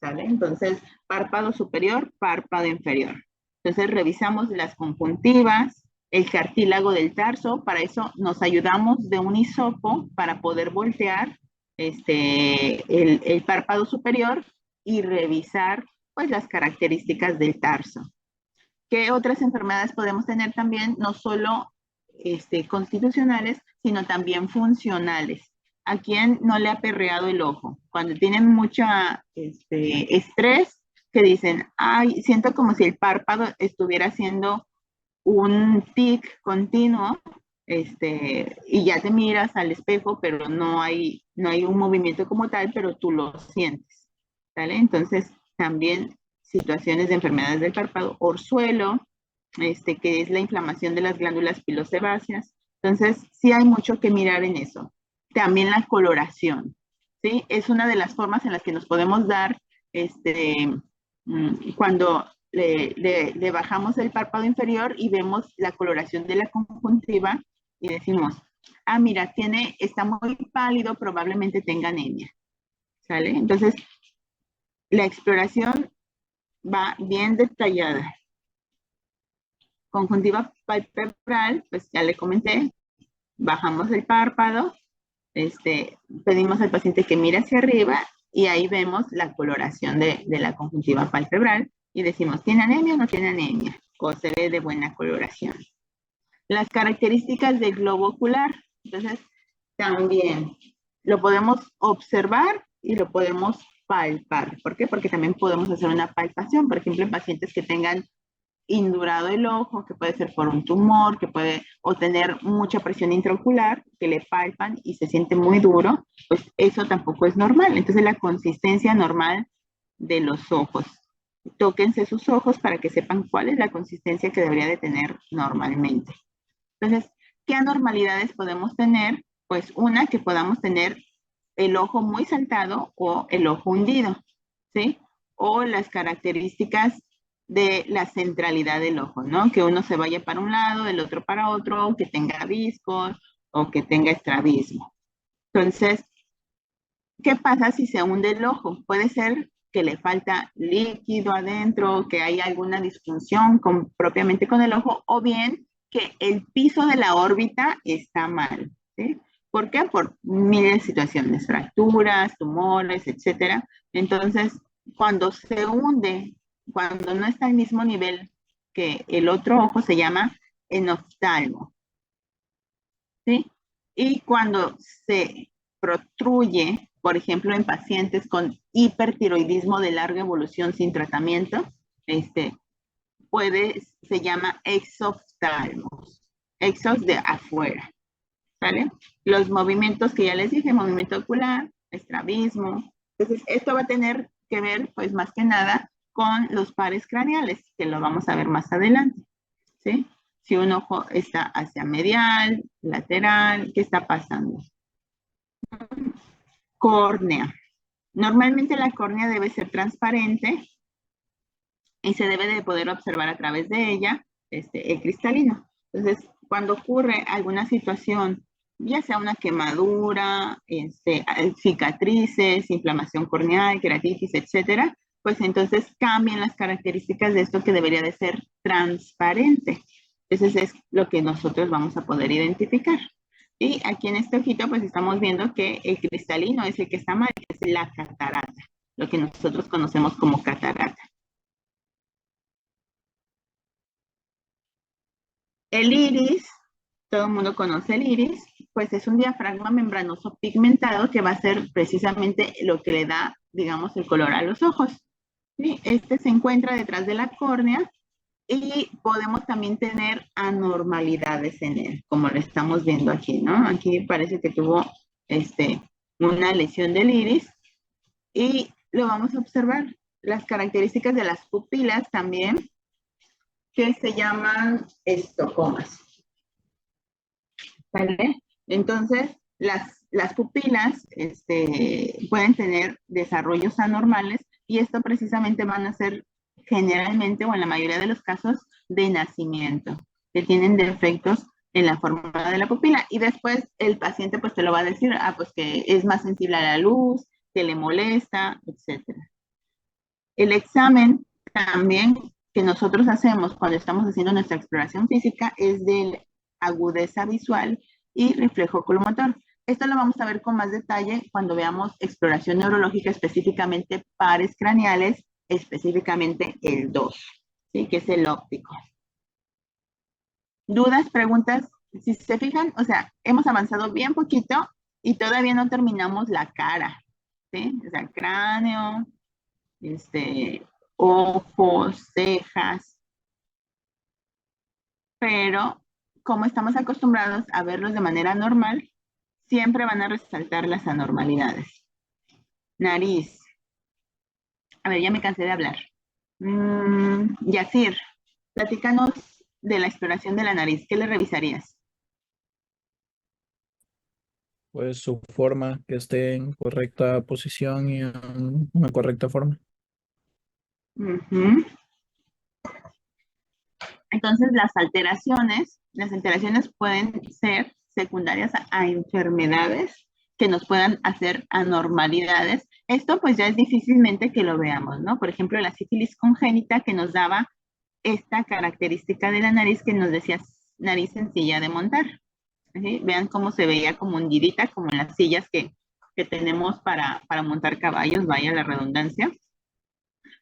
¿sale? Entonces, párpado superior, párpado inferior. Entonces, revisamos las conjuntivas, el cartílago del tarso, para eso nos ayudamos de un hisopo para poder voltear el párpado superior y revisar pues las características del tarso. ¿Qué otras enfermedades podemos tener también? No solo constitucionales, sino también funcionales. ¿A quién no le ha perreado el ojo? Cuando tienen mucha estrés, que dicen, ay, siento como si el párpado estuviera haciendo un tic continuo, y ya te miras al espejo, pero no hay un movimiento como tal, pero tú lo sientes, ¿vale? Entonces, también situaciones de enfermedades del párpado, orzuelo, que es la inflamación de las glándulas pilosebáceas. Entonces, sí hay mucho que mirar en eso. También la coloración, ¿sí? Es una de las formas en las que nos podemos dar, cuando le bajamos el párpado inferior y vemos la coloración de la conjuntiva y decimos, ah, mira, está muy pálido, probablemente tenga anemia, ¿sale? Entonces, la exploración va bien detallada. Conjuntiva palpebral, pues ya le comenté, bajamos el párpado, pedimos al paciente que mire hacia arriba y ahí vemos la coloración de la conjuntiva palpebral y decimos, ¿tiene anemia o no tiene anemia? O se ve de buena coloración. Las características del globo ocular, entonces también lo podemos observar y lo podemos palpar. ¿Por qué? Porque también podemos hacer una palpación, por ejemplo, en pacientes que tengan indurado el ojo, que puede ser por un tumor, que puede o tener mucha presión intraocular, que le palpan y se siente muy duro, pues eso tampoco es normal. Entonces la consistencia normal de los ojos. Tóquense sus ojos para que sepan cuál es la consistencia que debería de tener normalmente. Entonces, ¿qué anormalidades podemos tener? Pues una, que podamos tener el ojo muy saltado o el ojo hundido, ¿sí? O las características de la centralidad del ojo, ¿no? Que uno se vaya para un lado, el otro para otro, que tenga viscos o que tenga estrabismo. Entonces, ¿qué pasa si se hunde el ojo? Puede ser que le falta líquido adentro, que hay alguna disfunción propiamente con el ojo, o bien que el piso de la órbita está mal, ¿sí? ¿Por qué? Por miles de situaciones, fracturas, tumores, etcétera. Entonces, cuando se hunde, cuando no está al mismo nivel que el otro ojo, se llama enoftalmo, ¿sí? Y cuando se protruye, por ejemplo, en pacientes con hipertiroidismo de larga evolución sin tratamiento, se llama exoftalmos, exos de afuera, ¿vale? Los movimientos que ya les dije, movimiento ocular, estrabismo. Entonces, esto va a tener que ver, pues, más que nada con los pares craneales, que lo vamos a ver más adelante, ¿sí? Si un ojo está hacia medial, lateral, ¿qué está pasando? Córnea. Normalmente la córnea debe ser transparente y se debe de poder observar a través de ella el cristalino. Entonces, cuando ocurre alguna situación, ya sea una quemadura, cicatrices, inflamación corneal, queratitis, etcétera, pues entonces cambian las características de esto que debería de ser transparente. Entonces es lo que nosotros vamos a poder identificar. Y aquí en este ojito pues estamos viendo que el cristalino es el que está mal, que es la catarata, lo que nosotros conocemos como catarata. El iris, todo el mundo conoce el iris, pues es un diafragma membranoso pigmentado que va a ser precisamente lo que le da, digamos, el color a los ojos. ¿Sí? Este se encuentra detrás de la córnea y podemos también tener anormalidades en él, como lo estamos viendo aquí, ¿no? Aquí parece que tuvo una lesión del iris y lo vamos a observar. Las características de las pupilas también, que se llaman estocomas. ¿Vale? Entonces, las pupilas pueden tener desarrollos anormales y esto precisamente van a ser generalmente o en la mayoría de los casos de nacimiento, que tienen defectos en la forma de la pupila y después el paciente pues te lo va a decir, pues que es más sensible a la luz, que le molesta, etcétera. El examen también que nosotros hacemos cuando estamos haciendo nuestra exploración física es de agudeza visual y reflejo oculomotor. Esto lo vamos a ver con más detalle cuando veamos exploración neurológica, específicamente pares craneales, específicamente el 2, ¿sí? Que es el óptico. ¿Dudas, preguntas? Si se fijan, o sea, hemos avanzado bien poquito y todavía no terminamos la cara, ¿sí? O sea, cráneo, ojos, cejas, pero como estamos acostumbrados a verlos de manera normal, siempre van a resaltar las anormalidades. Nariz. A ver, ya me cansé de hablar. Yacir, platícanos de la exploración de la nariz. ¿Qué le revisarías? Pues su forma, que esté en correcta posición y en una correcta forma. Entonces, las alteraciones pueden ser secundarias a enfermedades que nos puedan hacer anormalidades. Esto pues ya es difícilmente que lo veamos, ¿no? Por ejemplo, la sífilis congénita que nos daba esta característica de la nariz que nos decía nariz sencilla de montar. ¿Sí? Vean cómo se veía como hundidita, como en las sillas que tenemos para montar caballos, vaya la redundancia.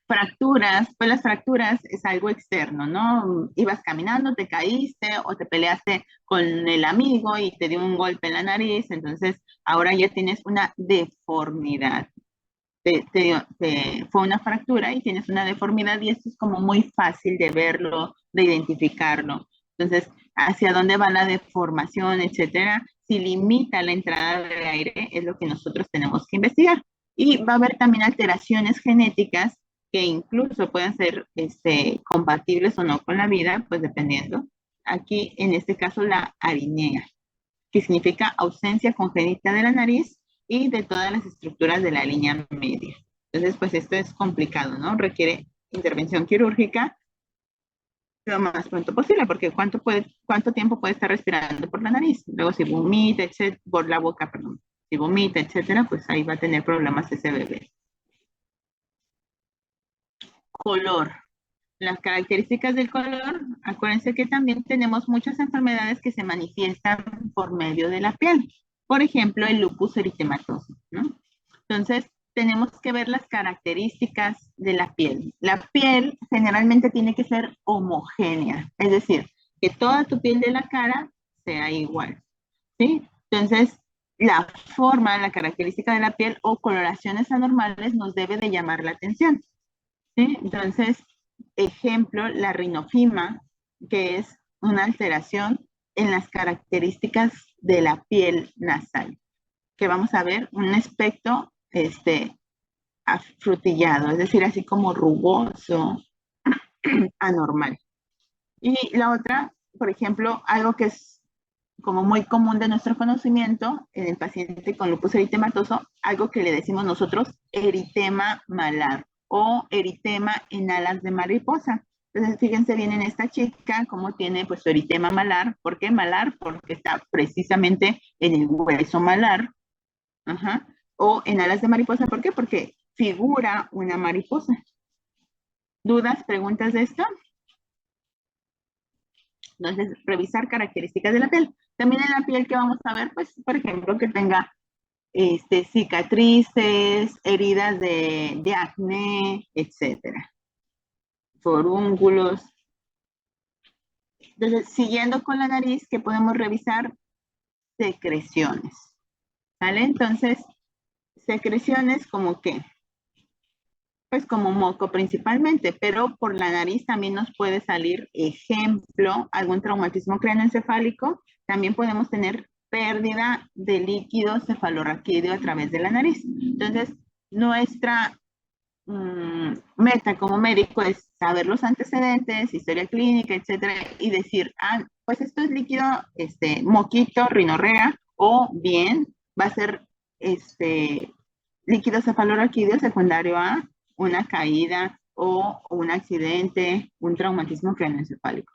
Fracturas, pues las fracturas es algo externo, ¿no? Ibas caminando, te caíste o te peleaste con el amigo y te dio un golpe en la nariz, entonces ahora ya tienes una deformidad. Fue una fractura y tienes una deformidad y esto es como muy fácil de verlo, de identificarlo. Entonces, hacia dónde va la deformación, etcétera, si limita la entrada de aire, es lo que nosotros tenemos que investigar. Y va a haber también alteraciones genéticas que incluso pueden ser compatibles o no con la vida, pues dependiendo. Aquí, en este caso, la arinea, que significa ausencia congénita de la nariz y de todas las estructuras de la línea media. Entonces, pues esto es complicado, ¿no? Requiere intervención quirúrgica lo más pronto posible, porque ¿cuánto tiempo puede estar respirando por la nariz? Luego si vomita, etcétera, por la boca, perdón, si vomita, etcétera, pues ahí va a tener problemas ese bebé. Color. Las características del color, acuérdense que también tenemos muchas enfermedades que se manifiestan por medio de la piel. Por ejemplo, el lupus eritematoso, ¿no? Entonces, tenemos que ver las características de la piel. La piel generalmente tiene que ser homogénea, es decir, que toda tu piel de la cara sea igual, ¿sí? Entonces, la forma, la característica de la piel o coloraciones anormales nos debe de llamar la atención, ¿sí? Entonces, ejemplo, la rinofima, que es una alteración en las características de la piel nasal, que vamos a ver un aspecto afrutillado, es decir, así como rugoso, anormal. Y la otra, por ejemplo, algo que es como muy común de nuestro conocimiento en el paciente con lupus eritematoso, algo que le decimos nosotros eritema malar o eritema en alas de mariposa. Entonces, fíjense bien en esta chica cómo tiene pues su eritema malar. ¿Por qué malar? Porque está precisamente en el hueso malar. Ajá. O en alas de mariposa, ¿por qué? Porque figura una mariposa. ¿Dudas, preguntas de esto? Entonces, revisar características de la piel. También en la piel que vamos a ver, pues, por ejemplo, que tenga cicatrices, heridas de acné, etcétera. Forúnculos. Entonces, siguiendo con la nariz, que podemos revisar secreciones. ¿Vale? Entonces, secreciones como qué? Pues como moco principalmente, pero por la nariz también nos puede salir, ejemplo, algún traumatismo craneoencefálico. También podemos tener pérdida de líquido cefalorraquídeo a través de la nariz. Entonces, nuestra meta como médico es saber los antecedentes, historia clínica, etcétera, y decir, pues esto es líquido, moquito, rinorrea, o bien va a ser líquido cefalorraquídeo secundario a una caída o un accidente, un traumatismo craneoencefálico.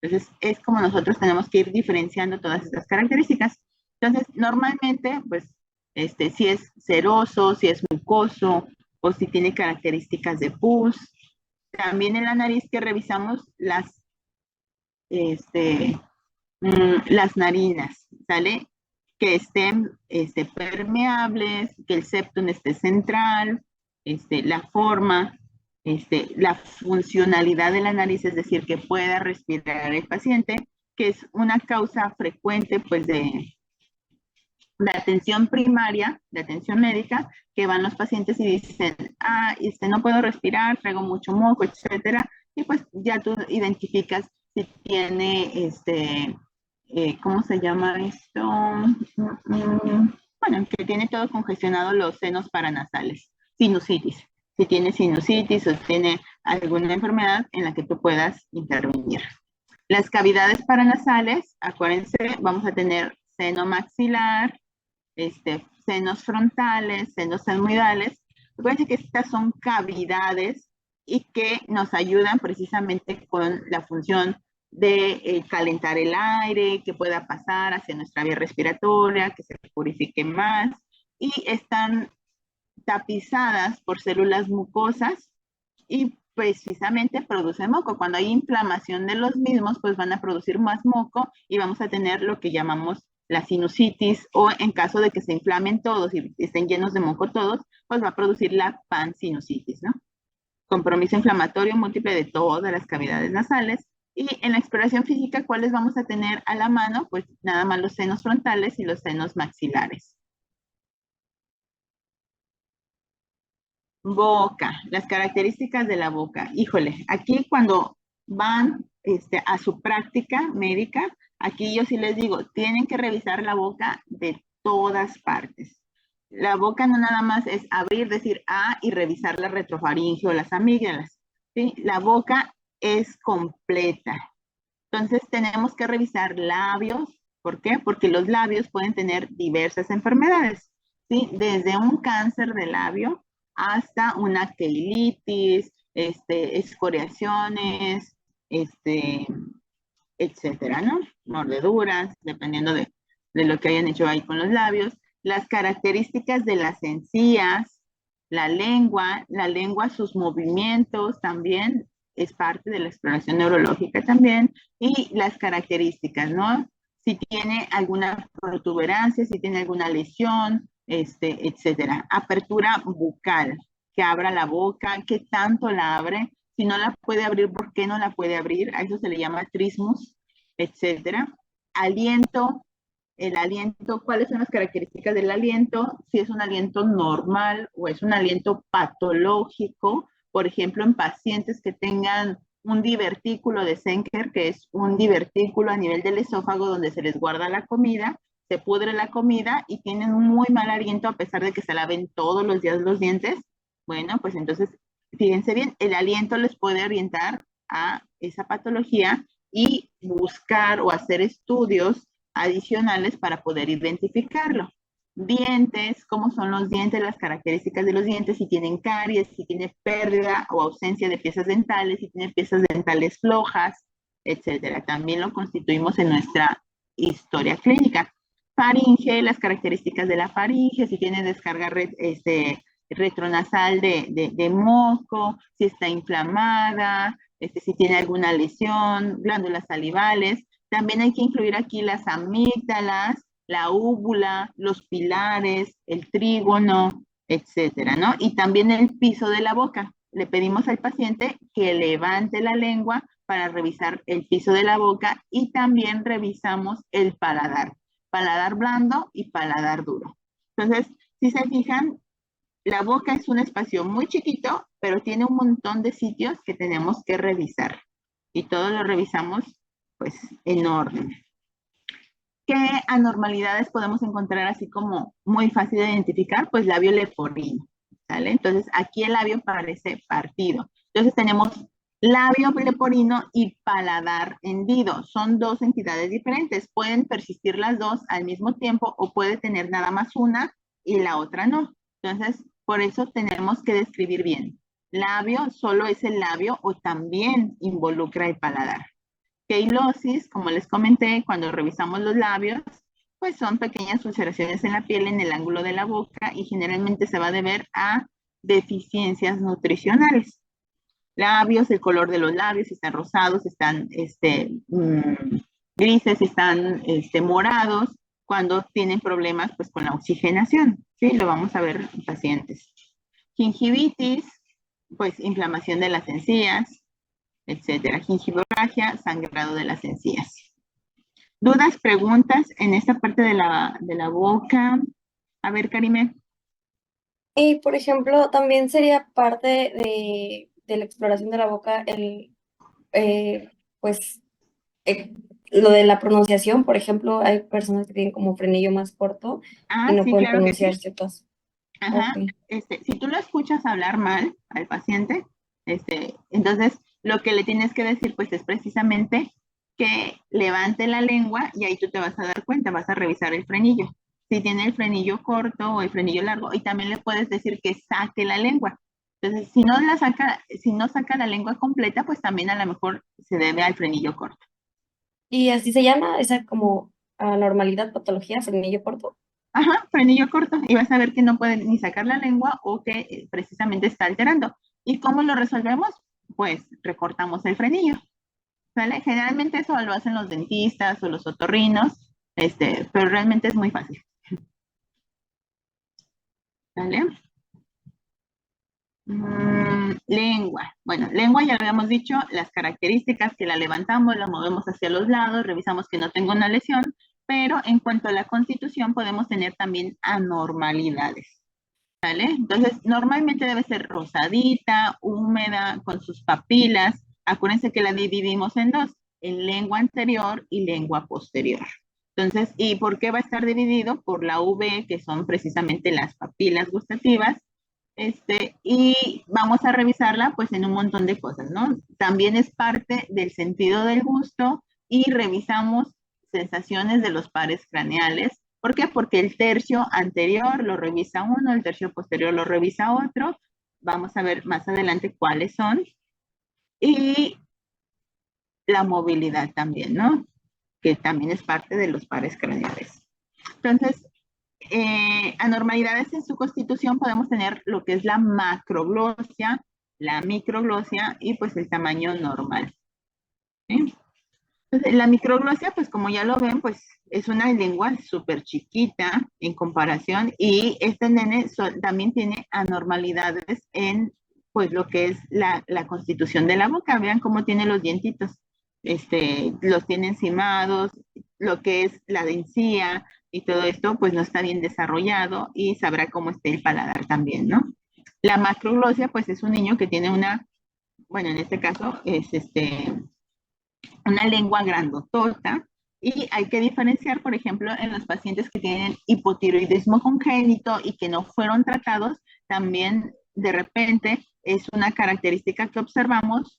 Entonces, es como nosotros tenemos que ir diferenciando todas estas características. Entonces, normalmente, pues, si es seroso, si es mucoso, o si tiene características de pus. También en la nariz que revisamos las narinas, ¿sale? Que estén permeables, que el septum esté central, la forma, la funcionalidad de la nariz, es decir, que pueda respirar el paciente, que es una causa frecuente, pues, de atención primaria, de atención médica, que van los pacientes y dicen, no puedo respirar, traigo mucho moco, etcétera, y pues ya tú identificas si tiene, ¿cómo se llama esto? Bueno, que tiene todo congestionado los senos paranasales, sinusitis. Si tiene sinusitis o tiene alguna enfermedad en la que tú puedas intervenir. Las cavidades paranasales, acuérdense, vamos a tener seno maxilar, senos frontales, senos etmoidales. Acuérdense que estas son cavidades y que nos ayudan precisamente con la función de calentar el aire, que pueda pasar hacia nuestra vía respiratoria, que se purifique más, y están tapizadas por células mucosas y precisamente producen moco. Cuando hay inflamación de los mismos, pues van a producir más moco y vamos a tener lo que llamamos la sinusitis, o en caso de que se inflamen todos y estén llenos de moco todos, pues va a producir la pansinusitis, ¿no? Compromiso inflamatorio múltiple de todas las cavidades nasales. Y en la exploración física, ¿cuáles vamos a tener a la mano? Pues nada más los senos frontales y los senos maxilares. Boca, las características de la boca. Híjole, aquí cuando van a su práctica médica, aquí yo sí les digo, tienen que revisar la boca de todas partes. La boca no nada más es abrir, decir A y revisar la retrofaringe o las amígdalas, ¿sí? La boca es completa. Entonces tenemos que revisar labios. ¿Por qué? Porque los labios pueden tener diversas enfermedades, ¿sí? Desde un cáncer de labio hasta una queilitis, escoriaciones, etcétera, ¿no? Mordeduras, dependiendo de lo que hayan hecho ahí con los labios. Las características de las encías, la lengua, sus movimientos también es parte de la exploración neurológica también, y las características, ¿no? Si tiene alguna protuberancia, si tiene alguna lesión, etcétera. Apertura bucal, que abra la boca, qué tanto la abre, si no la puede abrir, ¿por qué no la puede abrir? A eso se le llama trismus, etcétera. Aliento, el aliento, ¿cuáles son las características del aliento? Si es un aliento normal o es un aliento patológico, por ejemplo, en pacientes que tengan un divertículo de Senker, que es un divertículo a nivel del esófago donde se les guarda la comida, se pudre la comida y tienen un muy mal aliento a pesar de que se laven todos los días los dientes. Bueno, pues entonces, fíjense bien, el aliento les puede orientar a esa patología y buscar o hacer estudios adicionales para poder identificarlo. Dientes, cómo son los dientes, las características de los dientes, si tienen caries, si tiene pérdida o ausencia de piezas dentales, si tiene piezas dentales flojas, etcétera. También lo constituimos en nuestra historia clínica. Faringe, las características de la faringe, si tiene descarga retronasal de moco, si está inflamada, si tiene alguna lesión, glándulas salivales. También hay que incluir aquí las amígdalas, la úvula, los pilares, el trígono, etcétera, ¿no? Y también el piso de la boca. Le pedimos al paciente que levante la lengua para revisar el piso de la boca y también revisamos el paladar blando y paladar duro. Entonces, si se fijan, la boca es un espacio muy chiquito, pero tiene un montón de sitios que tenemos que revisar. Y todos lo revisamos, pues, en orden. ¿Qué anormalidades podemos encontrar así como muy fácil de identificar? Pues labio leporino, ¿sale? Entonces, aquí el labio parece partido. Entonces, tenemos labio leporino y paladar hendido. Son dos entidades diferentes. Pueden persistir las dos al mismo tiempo o puede tener nada más una y la otra no. Entonces, por eso tenemos que describir bien. Labio solo es el labio o también involucra el paladar. Queilosis, como les comenté, cuando revisamos los labios, pues son pequeñas ulceraciones en la piel en el ángulo de la boca y generalmente se va a deber a deficiencias nutricionales. Labios, el color de los labios, si están rosados, están grises, están morados, cuando tienen problemas pues con la oxigenación, ¿sí? Lo vamos a ver en pacientes. Gingivitis, pues inflamación de las encías, etcétera. Gingivorragia, sangrado de las encías. ¿Dudas, preguntas en esta parte de la boca? A ver, Karime. Y, por ejemplo, también sería parte de la exploración de la boca pues, eh, lo de la pronunciación. Por ejemplo, hay personas que tienen como frenillo más corto y no Sí, pueden claro que sí. pronunciar ciertas. Ajá. Si tú lo escuchas hablar mal al paciente, entonces lo que le tienes que decir pues es precisamente que levante la lengua y ahí tú te vas a dar cuenta, vas a revisar el frenillo. Si tiene el frenillo corto o el frenillo largo, y también le puedes decir que saque la lengua. Entonces, si no saca la lengua completa, pues también a lo mejor se debe al frenillo corto. Y así se llama, esa como anormalidad, patología, frenillo corto. Ajá, frenillo corto, y vas a ver que no puede ni sacar la lengua o que precisamente está alterando. ¿Y cómo lo resolvemos? Pues recortamos el frenillo, ¿sale? Generalmente eso lo hacen los dentistas o los otorrinos, pero realmente es muy fácil. ¿Sale? Lengua. Bueno, lengua ya lo habíamos dicho, las características que la levantamos, la movemos hacia los lados, revisamos que no tenga una lesión, pero en cuanto a la constitución podemos tener también anormalidades, ¿vale? Entonces, normalmente debe ser rosadita, húmeda, con sus papilas. Acuérdense que la dividimos en dos, en lengua anterior y lengua posterior. Entonces, ¿y por qué va a estar dividido? Por la UV, que son precisamente las papilas gustativas, y vamos a revisarla pues en un montón de cosas, ¿no? También es parte del sentido del gusto y revisamos sensaciones de los pares craneales. ¿Por qué? Porque el tercio anterior lo revisa uno, el tercio posterior lo revisa otro. Vamos a ver más adelante cuáles son. Y la movilidad también, ¿no? Que también es parte de los pares craneales. Entonces, anormalidades en su constitución podemos tener lo que es la macroglosia, la microglosia y pues el tamaño normal. ¿Sí? Entonces, la microglosia, pues como ya lo ven, pues es una lengua súper chiquita en comparación y este nene también tiene anormalidades en pues lo que es la constitución de la boca. Vean cómo tiene los dientitos. Los tiene encimados, lo que es la encía y todo esto, pues no está bien desarrollado y sabrá cómo está el paladar también, ¿no? La macroglosia, pues es un niño que tiene bueno, en este caso es una lengua grandotota y hay que diferenciar, por ejemplo, en los pacientes que tienen hipotiroidismo congénito y que no fueron tratados, también de repente es una característica que observamos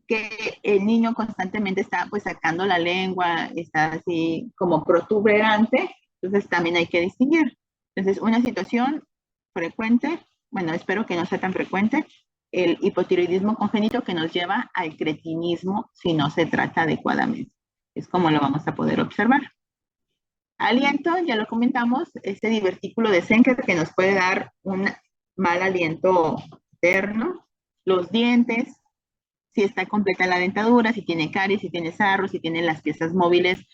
que el niño constantemente está pues sacando la lengua, está así como protuberante, entonces también hay que distinguir. Entonces, una situación frecuente, bueno, espero que no sea tan frecuente, el hipotiroidismo congénito que nos lleva al cretinismo si no se trata adecuadamente. Es como lo vamos a poder observar. Aliento, ya lo comentamos, este divertículo de Zenker que nos puede dar un mal aliento interno. Los dientes, si está completa la dentadura, si tiene caries, si tiene sarro, si tiene las piezas móviles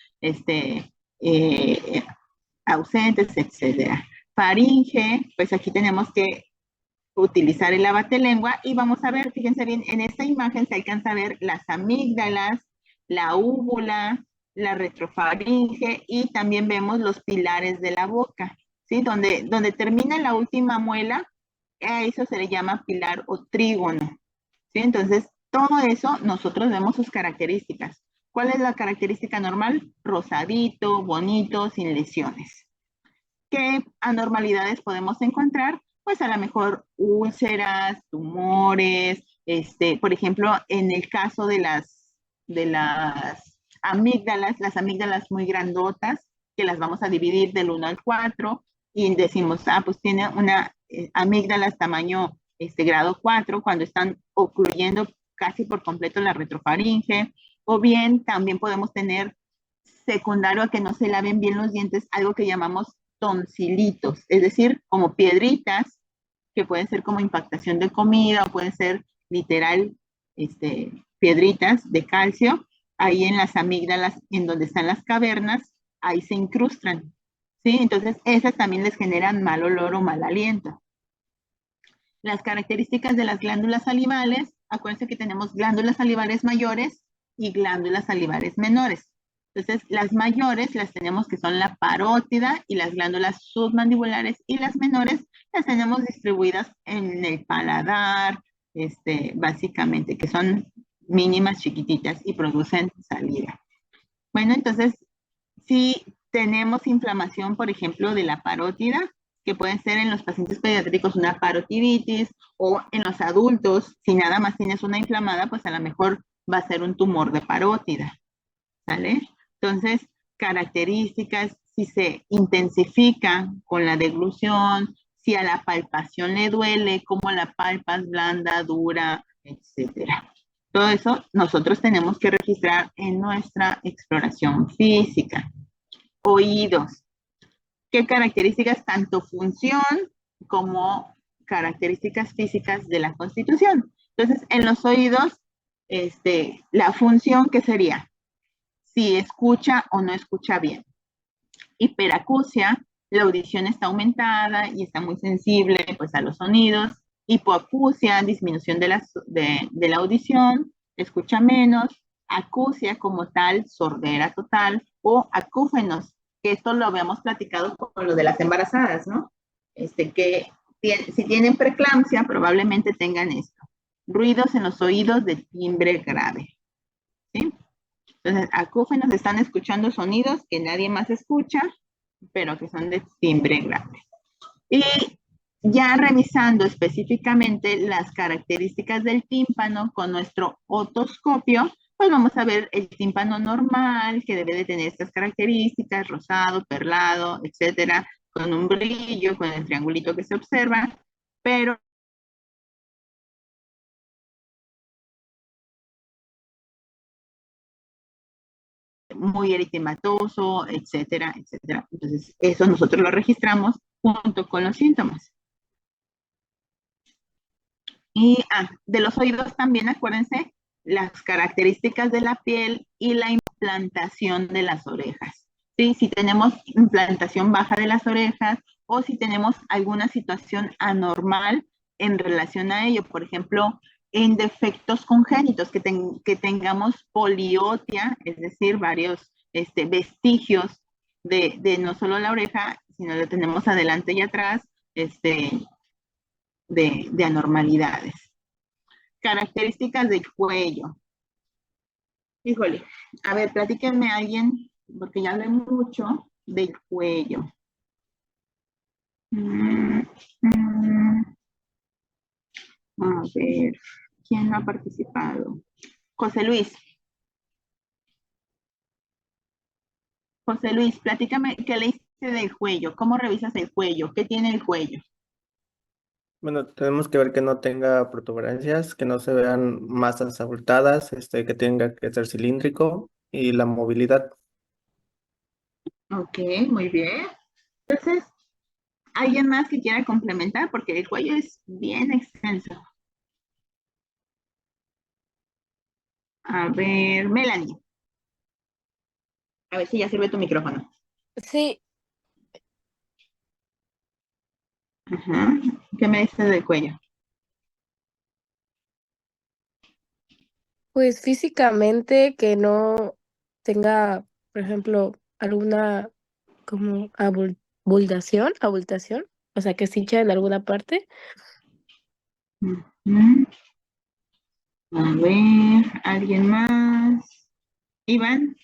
ausentes, etcétera. Faringe, pues aquí tenemos que utilizar el abatelengua y vamos a ver, fíjense bien, en esta imagen se alcanza a ver las amígdalas, la úvula, la retrofaringe y también vemos los pilares de la boca, ¿sí? Donde termina la última muela, a eso se le llama pilar o trígono, ¿sí? Entonces, todo eso nosotros vemos sus características. ¿Cuál es la característica normal? Rosadito, bonito, sin lesiones. ¿Qué anormalidades podemos encontrar? Pues a lo mejor úlceras, tumores, por ejemplo, en el caso de las amígdalas muy grandotas, que las vamos a dividir del 1 al 4, y decimos, pues tiene una amígdalas tamaño grado 4, cuando están ocluyendo casi por completo la retrofaringe, o bien también podemos tener secundario a que no se laven bien los dientes, algo que llamamos tonsilitos, es decir, como piedritas que pueden ser como impactación de comida o pueden ser literal piedritas de calcio, ahí en las amígdalas, en donde están las cavernas, ahí se incrustan, ¿sí? Entonces, esas también les generan mal olor o mal aliento. Las características de las glándulas salivales, acuérdense que tenemos glándulas salivares mayores y glándulas salivares menores. Entonces, las mayores las tenemos que son la parótida y las glándulas submandibulares, y las menores las tenemos distribuidas en el paladar, básicamente, que son mínimas, chiquititas y producen saliva. Bueno, entonces, si tenemos inflamación, por ejemplo, de la parótida, que puede ser en los pacientes pediátricos una parotiditis, o en los adultos, si nada más tienes una inflamada, pues a lo mejor va a ser un tumor de parótida, ¿sale? Entonces, características, si se intensifica con la deglución, si a la palpación le duele, cómo la palpas, blanda, dura, etcétera. Todo eso nosotros tenemos que registrar en nuestra exploración física. Oídos. ¿Qué características, tanto función como características físicas de la constitución? Entonces, en los oídos, la función, ¿qué sería? Si escucha o no escucha bien. Hiperacusia, la audición está aumentada y está muy sensible pues, a los sonidos. Hipoacusia, disminución de la audición, escucha menos. Acusia como tal, sordera total. O acúfenos, que esto lo habíamos platicado con lo de las embarazadas, ¿no? Que si tienen preeclampsia, probablemente tengan esto. Ruidos en los oídos de timbre grave, ¿sí? Entonces, acúfenos están escuchando sonidos que nadie más escucha, pero que son de timbre grave. Y ya revisando específicamente las características del tímpano con nuestro otoscopio, pues vamos a ver el tímpano normal, que debe de tener estas características, rosado, perlado, etcétera, con un brillo, con el triangulito que se observa, pero muy eritematoso, etcétera, etcétera. Entonces, eso nosotros lo registramos junto con los síntomas. Y de los oídos también, acuérdense, las características de la piel y la implantación de las orejas. ¿Sí? Si tenemos implantación baja de las orejas o si tenemos alguna situación anormal en relación a ello, por ejemplo, en defectos congénitos, que tengamos poliotia, es decir, varios vestigios no solo la oreja, sino lo tenemos adelante y atrás, de anormalidades. Características del cuello. Híjole, a ver, platíquenme a alguien, porque ya hablé mucho del cuello. A ver, ¿quién ha participado? José Luis. José Luis, platícame, ¿qué le hiciste del cuello? ¿Cómo revisas el cuello? ¿Qué tiene el cuello? Bueno, tenemos que ver que no tenga protuberancias, que no se vean masas abultadas, que tenga que ser cilíndrico y la movilidad. Ok, muy bien. Entonces, ¿alguien más que quiera complementar? Porque el cuello es bien extenso. A ver, Melanie. A ver si ya sirve tu micrófono. Sí, Ajá. ¿Qué me dices del cuello? pues físicamente que no tenga, por ejemplo, alguna como abultación, o sea, que se hincha en alguna parte. Ujú. A ver, ¿alguien más? Iván.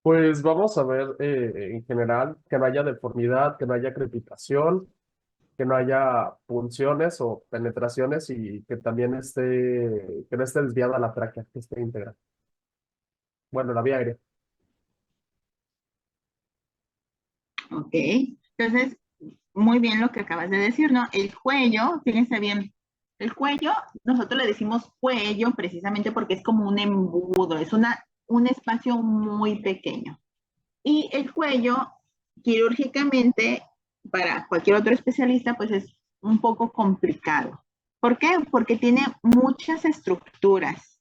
Pues vamos a ver en general que no haya deformidad, que no haya crepitación, que no haya punciones o penetraciones y que también que no esté desviada la tráquea, que esté íntegra. Bueno, la vía aérea. Ok. Entonces, muy bien lo que acabas de decir, ¿no? El cuello, fíjense bien, el cuello, nosotros le decimos cuello precisamente porque es como un embudo, es un espacio muy pequeño. Y el cuello, quirúrgicamente, para cualquier otro especialista, pues es un poco complicado. ¿Por qué? Porque tiene muchas estructuras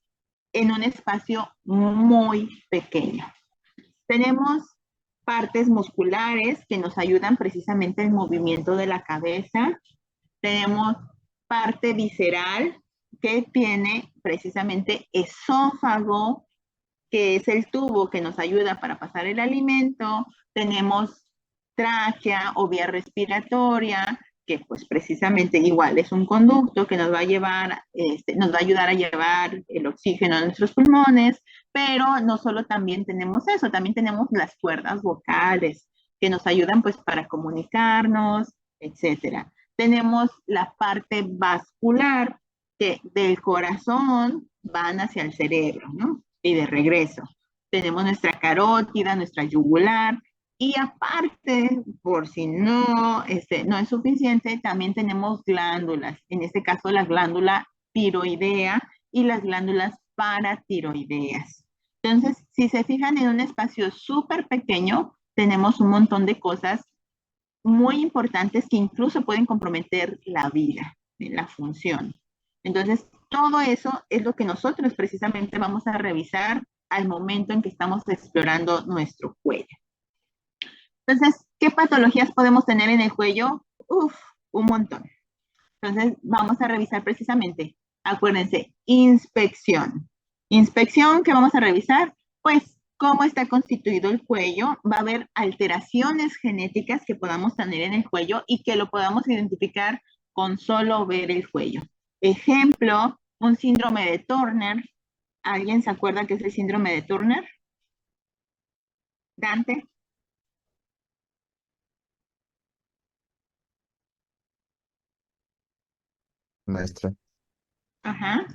en un espacio muy pequeño. Tenemos partes musculares que nos ayudan precisamente al movimiento de la cabeza. Tenemos parte visceral que tiene precisamente esófago, que es el tubo que nos ayuda para pasar el alimento. Tenemos tráquea o vía respiratoria, que pues precisamente igual es un conducto que nos va a llevar, nos va a ayudar a llevar el oxígeno a nuestros pulmones, pero no solo también tenemos eso, también tenemos las cuerdas vocales que nos ayudan pues para comunicarnos, etcétera. Tenemos la parte vascular que del corazón van hacia el cerebro, ¿no? Y de regreso. Tenemos nuestra carótida, nuestra yugular, y aparte, por si no, no es suficiente, también tenemos glándulas, en este caso la glándula tiroidea y las glándulas paratiroideas. Entonces, si se fijan en un espacio súper pequeño, tenemos un montón de cosas muy importantes que incluso pueden comprometer la vida, la función. Entonces, todo eso es lo que nosotros precisamente vamos a revisar al momento en que estamos explorando nuestro cuello. Entonces, ¿qué patologías podemos tener en el cuello? Uf, un montón. Entonces, vamos a revisar precisamente, acuérdense, inspección. Inspección, ¿qué vamos a revisar? Pues, cómo está constituido el cuello. Va a haber alteraciones genéticas que podamos tener en el cuello y que lo podamos identificar con solo ver el cuello. Ejemplo, un síndrome de Turner, ¿Alguien se acuerda que es el síndrome de Turner? Dante. Maestra. Ajá.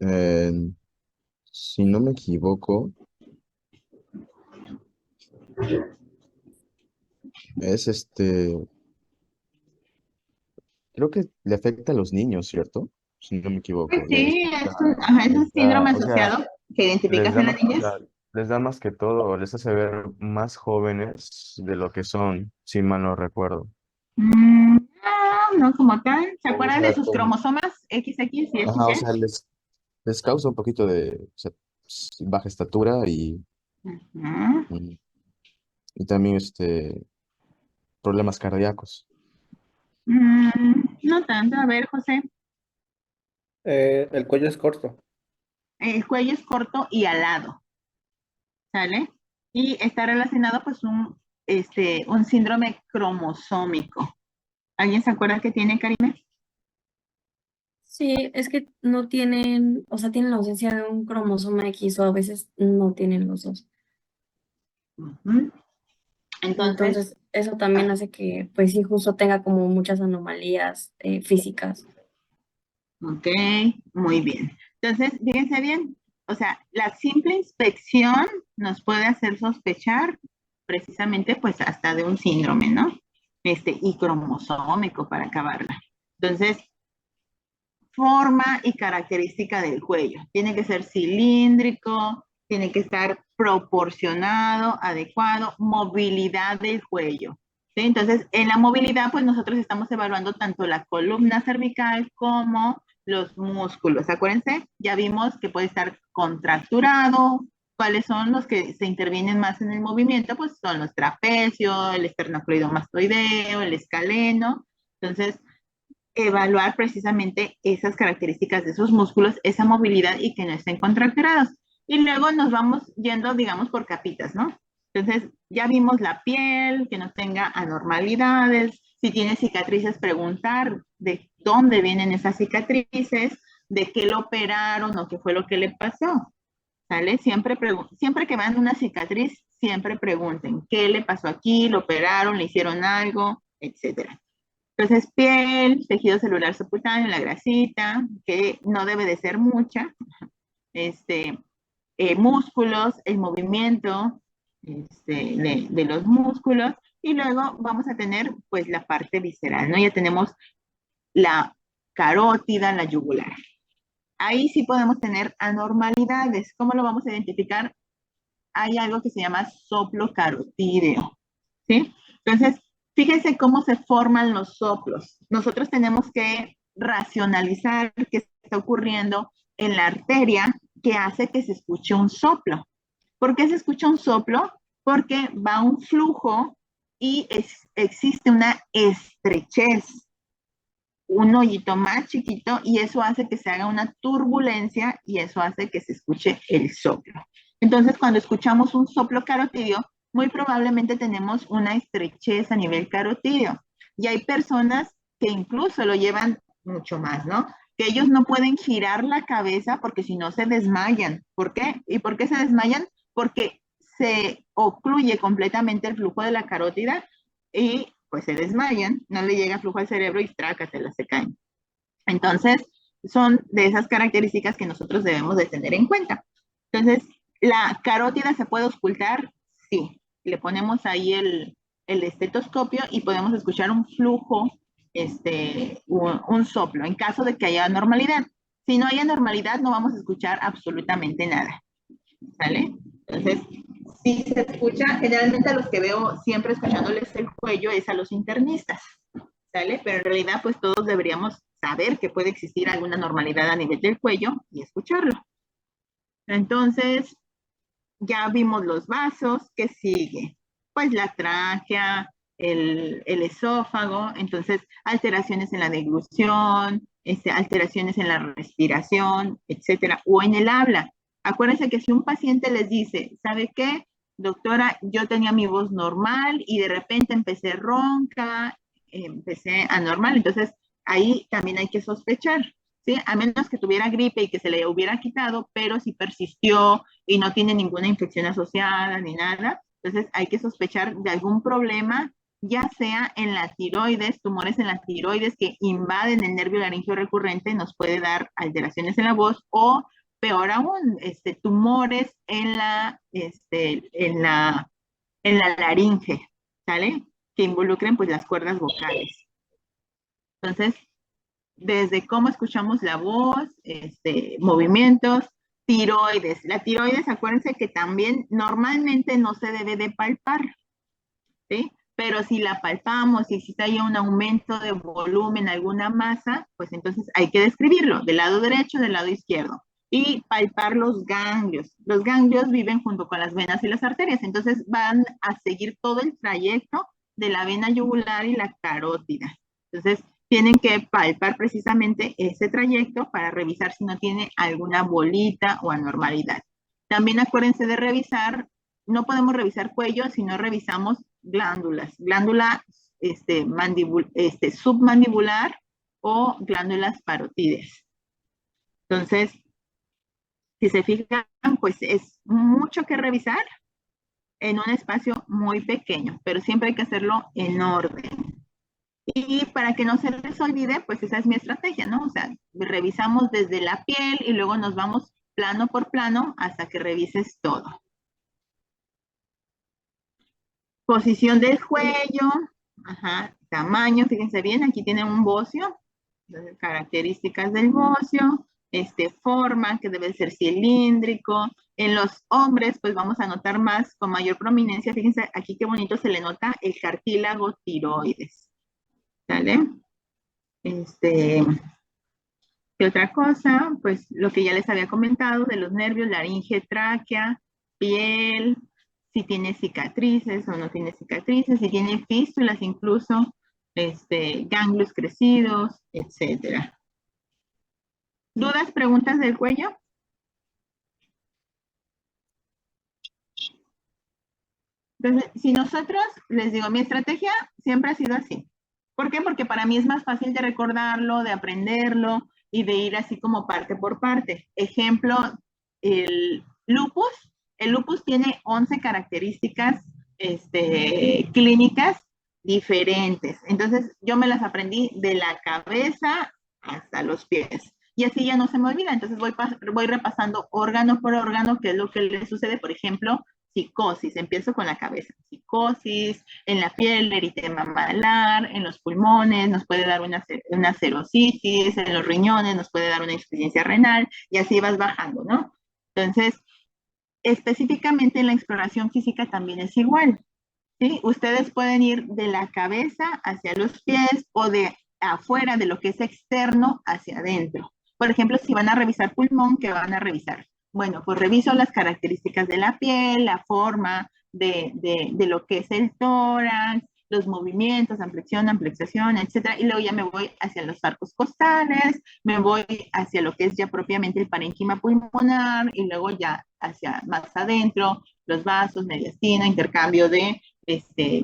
Eh, si no me equivoco, es creo que le afecta a los niños, ¿cierto? Si no me Pues equivoco. sí, ajá, es un Les da, síndrome o sea, asociado que identificas les en da las más, o niñas. sea, les da más que todo, les hace ver más jóvenes de lo que son, si mal no recuerdo. No, no como tal. ¿Se O acuerdan de sea, sus cromosomas XX y ajá, o sea, XY? les causa un poquito de, o sea, baja estatura Ujú. y y también problemas cardíacos. No tanto. A ver, José, El cuello es corto. el cuello es corto y alado, ¿sale? Y está relacionado pues un síndrome cromosómico. ¿Alguien se acuerda que tiene, Karina? Sí, es que no tienen, o sea, tienen la ausencia de un cromosoma X o a veces no tienen los dos. Ujú. Entonces, Entonces, eso también hace que, pues sí, justo tenga como muchas anomalías físicas. ok, muy bien. Entonces, fíjense bien, o sea, la simple inspección nos puede hacer sospechar precisamente pues hasta de un síndrome, ¿no? Y cromosómico para acabarla. Entonces, forma y característica del cuello. Tiene que ser cilíndrico, tiene que estar proporcionado, adecuado, movilidad del cuello. ¿Sí? Entonces, en la movilidad, pues nosotros estamos evaluando tanto la columna cervical como los músculos. Acuérdense, ya vimos que puede estar contracturado. ¿Cuáles son los que se intervienen más en el movimiento? Pues son los trapecios, el esternocleidomastoideo, el escaleno. Entonces, evaluar precisamente esas características de esos músculos, esa movilidad y que no estén contracturados. Y luego nos vamos yendo, digamos, por capitas, ¿no? Entonces, ya vimos la piel, que no tenga anormalidades, si tiene cicatrices, preguntar de dónde vienen esas cicatrices, de qué lo operaron o qué fue lo que le pasó, ¿sale? Siempre que vean una cicatriz, siempre pregunten, ¿qué le pasó aquí? ¿Lo operaron? ¿Le hicieron algo? Etcétera. Entonces, piel, tejido celular subcutáneo, la grasita, que no debe de ser mucha, este, músculos, el movimiento de los músculos, y luego vamos a tener pues la parte visceral, ¿no? Ya tenemos la carótida, la yugular. Ahí sí podemos tener anormalidades. ¿Cómo lo vamos a identificar? Hay algo que se llama soplo carotídeo, ¿sí? Entonces, fíjense cómo se forman los soplos. Nosotros tenemos que racionalizar qué está ocurriendo en la arteria que hace que se escuche un soplo. ¿Por qué se escucha un soplo? Porque va un flujo y existe una estrechez, un hoyito más chiquito y eso hace que se haga una turbulencia y eso hace que se escuche el soplo. Entonces, cuando escuchamos un soplo carotídeo, muy probablemente tenemos una estrechez a nivel carotídeo. Y hay personas que incluso lo llevan mucho más, ¿no? Que ellos no pueden girar la cabeza porque si no se desmayan. ¿Por qué? ¿Y por qué se desmayan? Porque se ocluye completamente el flujo de la carótida y pues se desmayan, no le llega flujo al cerebro y trácatelas, se caen. Entonces, son de esas características que nosotros debemos de tener en cuenta. Entonces, ¿la carótida se puede ocultar? Sí. Le ponemos ahí el estetoscopio y podemos escuchar un flujo, un soplo, en caso de que haya anormalidad. Si no hay anormalidad, no vamos a escuchar absolutamente nada. ¿Sale? Entonces, si se escucha, generalmente a los que veo siempre escuchándoles el cuello es a los internistas, ¿sale? Pero en realidad, pues todos deberíamos saber que puede existir alguna normalidad a nivel del cuello y escucharlo. Entonces, ya vimos los vasos, ¿qué sigue? Pues la tráquea, el esófago, entonces alteraciones en la deglución, alteraciones en la respiración, etcétera, o en el habla. Acuérdense que si un paciente les dice, ¿sabe qué? Doctora, yo tenía mi voz normal y de repente empecé ronca, empecé anormal, entonces ahí también hay que sospechar. ¿sí? A menos que tuviera gripe y que se le hubiera quitado, pero si persistió y no tiene ninguna infección asociada ni nada, entonces hay que sospechar de algún problema, ya sea en la tiroides, tumores en la tiroides que invaden el nervio laringio recurrente, nos puede dar alteraciones en la voz, o peor aún, tumores en la laringe, ¿sale? Que involucren pues las cuerdas vocales. Entonces, desde cómo escuchamos la voz, movimientos, tiroides. La tiroides, acuérdense que también normalmente no se debe de palpar, ¿sí? Pero si la palpamos y si hay un aumento de volumen, alguna masa, pues entonces hay que describirlo del lado derecho, del lado izquierdo. Y palpar los ganglios. Los ganglios viven junto con las venas y las arterias, entonces van a seguir todo el trayecto de la vena yugular y la carótida. Entonces, tienen que palpar precisamente ese trayecto para revisar si no tiene alguna bolita o anormalidad. También acuérdense de revisar, no podemos revisar cuello si no revisamos glándulas, glándula submandibular o glándulas parotides. Entonces, si se fijan, pues es mucho que revisar en un espacio muy pequeño, pero siempre hay que hacerlo en orden. Y para que no se les olvide, pues esa es mi estrategia, ¿no? O sea, revisamos desde la piel y luego nos vamos plano por plano hasta que revises todo. Posición del cuello, ajá, tamaño, fíjense bien, aquí tienen un bocio, características del bocio, forma, que debe ser cilíndrico. En los hombres, pues vamos a notar más, con mayor prominencia, fíjense aquí qué bonito se le nota el cartílago tiroides. ¿Sale? ¿Qué otra cosa? Pues lo que ya les había comentado de los nervios, laringe, tráquea, piel, si tiene cicatrices o no tiene cicatrices, si tiene fístulas incluso, ganglios crecidos, etcétera. ¿Dudas, preguntas del cuello? Entonces, si nosotros, les digo, mi estrategia siempre ha sido así. ¿Por qué? Porque para mí es más fácil de recordarlo, de aprenderlo y de ir así como parte por parte. Ejemplo, el lupus. El lupus tiene 11 características clínicas diferentes. Entonces, yo me las aprendí de la cabeza hasta los pies. Y así ya no se me olvida. Entonces, voy repasando órgano por órgano qué es lo que le sucede. Por ejemplo, psicosis. Empiezo con la cabeza. Psicosis, en la piel, eritema malar, en los pulmones, nos puede dar una serositis, en los riñones nos puede dar una insuficiencia renal, y así vas bajando, ¿no? Entonces, específicamente en la exploración física también es igual, ¿sí? Ustedes pueden ir de la cabeza hacia los pies o de afuera, de lo que es externo, hacia adentro. Por ejemplo, si van a revisar pulmón, ¿qué van a revisar? Bueno, pues reviso las características de la piel, la forma de lo que es el tórax, los movimientos, ampliación, ampliación, etcétera, y luego ya me voy hacia los arcos costales, me voy hacia lo que es ya propiamente el parénquima pulmonar, y luego ya hacia más adentro, los vasos, mediastina, intercambio de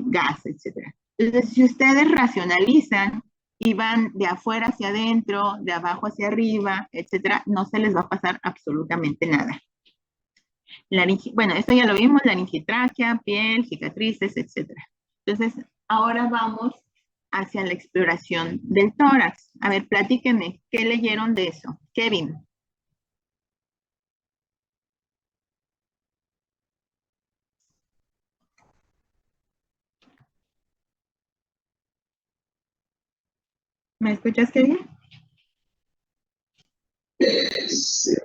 gas, etcétera. Entonces, si ustedes racionalizan y van de afuera hacia adentro, de abajo hacia arriba, etcétera, no se les va a pasar absolutamente nada. Bueno, esto ya lo vimos, laringitraquea, piel, cicatrices, etcétera. Entonces, ahora vamos hacia la exploración del tórax. A ver, platíquenme, ¿qué leyeron de eso? Kevin. ¿Me escuchas, Kevin? Sí.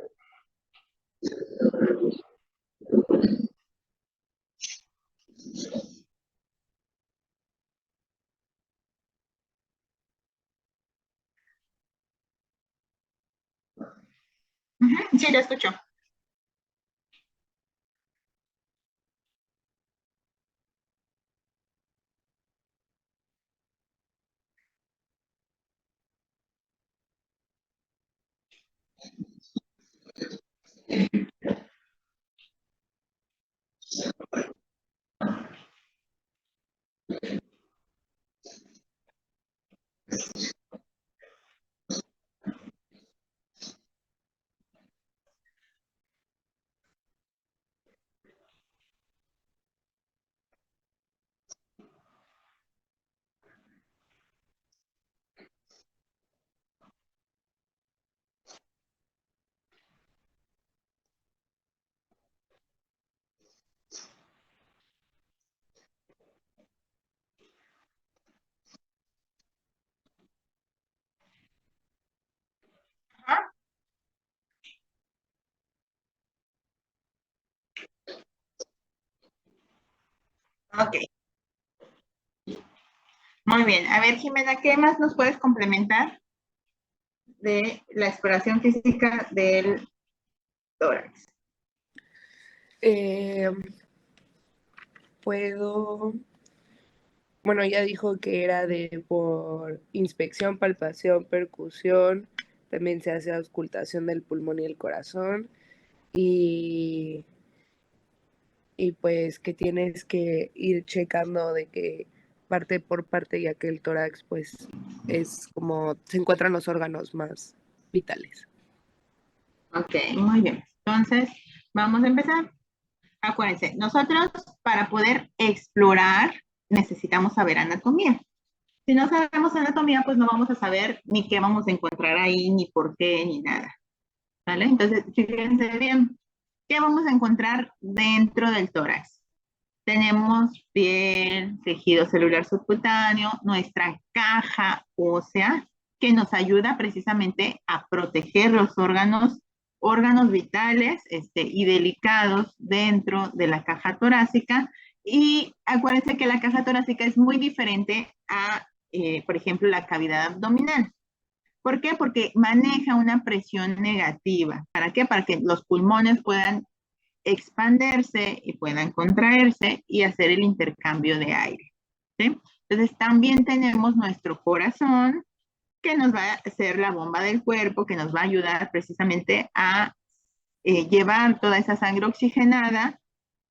Sí, lo escucho. Ok, muy bien. A ver, Jimena, ¿qué más nos puedes complementar de la exploración física del tórax? Eh, puedo, bueno, ya dijo que era de por inspección, palpación, percusión, también se hace auscultación del pulmón y el corazón y, y pues que tienes que ir checando de que parte por parte, ya que el tórax pues es como se encuentran los órganos más vitales. Ok, muy bien. Entonces, vamos a empezar. Acuérdense, nosotros para poder explorar necesitamos saber anatomía. Si no sabemos anatomía, pues no vamos a saber ni qué vamos a encontrar ahí, ni por qué, ni nada. ¿Vale? Entonces, fíjense bien, ¿qué vamos a encontrar dentro del tórax? Tenemos piel, tejido celular subcutáneo, nuestra caja ósea, que nos ayuda precisamente a proteger los órganos vitales y delicados dentro de la caja torácica. Y acuérdense que la caja torácica es muy diferente a, por ejemplo, la cavidad abdominal. ¿Por qué? Porque maneja una presión negativa. ¿Para qué? Para que los pulmones puedan expandirse y puedan contraerse y hacer el intercambio de aire. ¿Sí? Entonces también tenemos nuestro corazón, que nos va a ser la bomba del cuerpo, que nos va a ayudar precisamente a llevar toda esa sangre oxigenada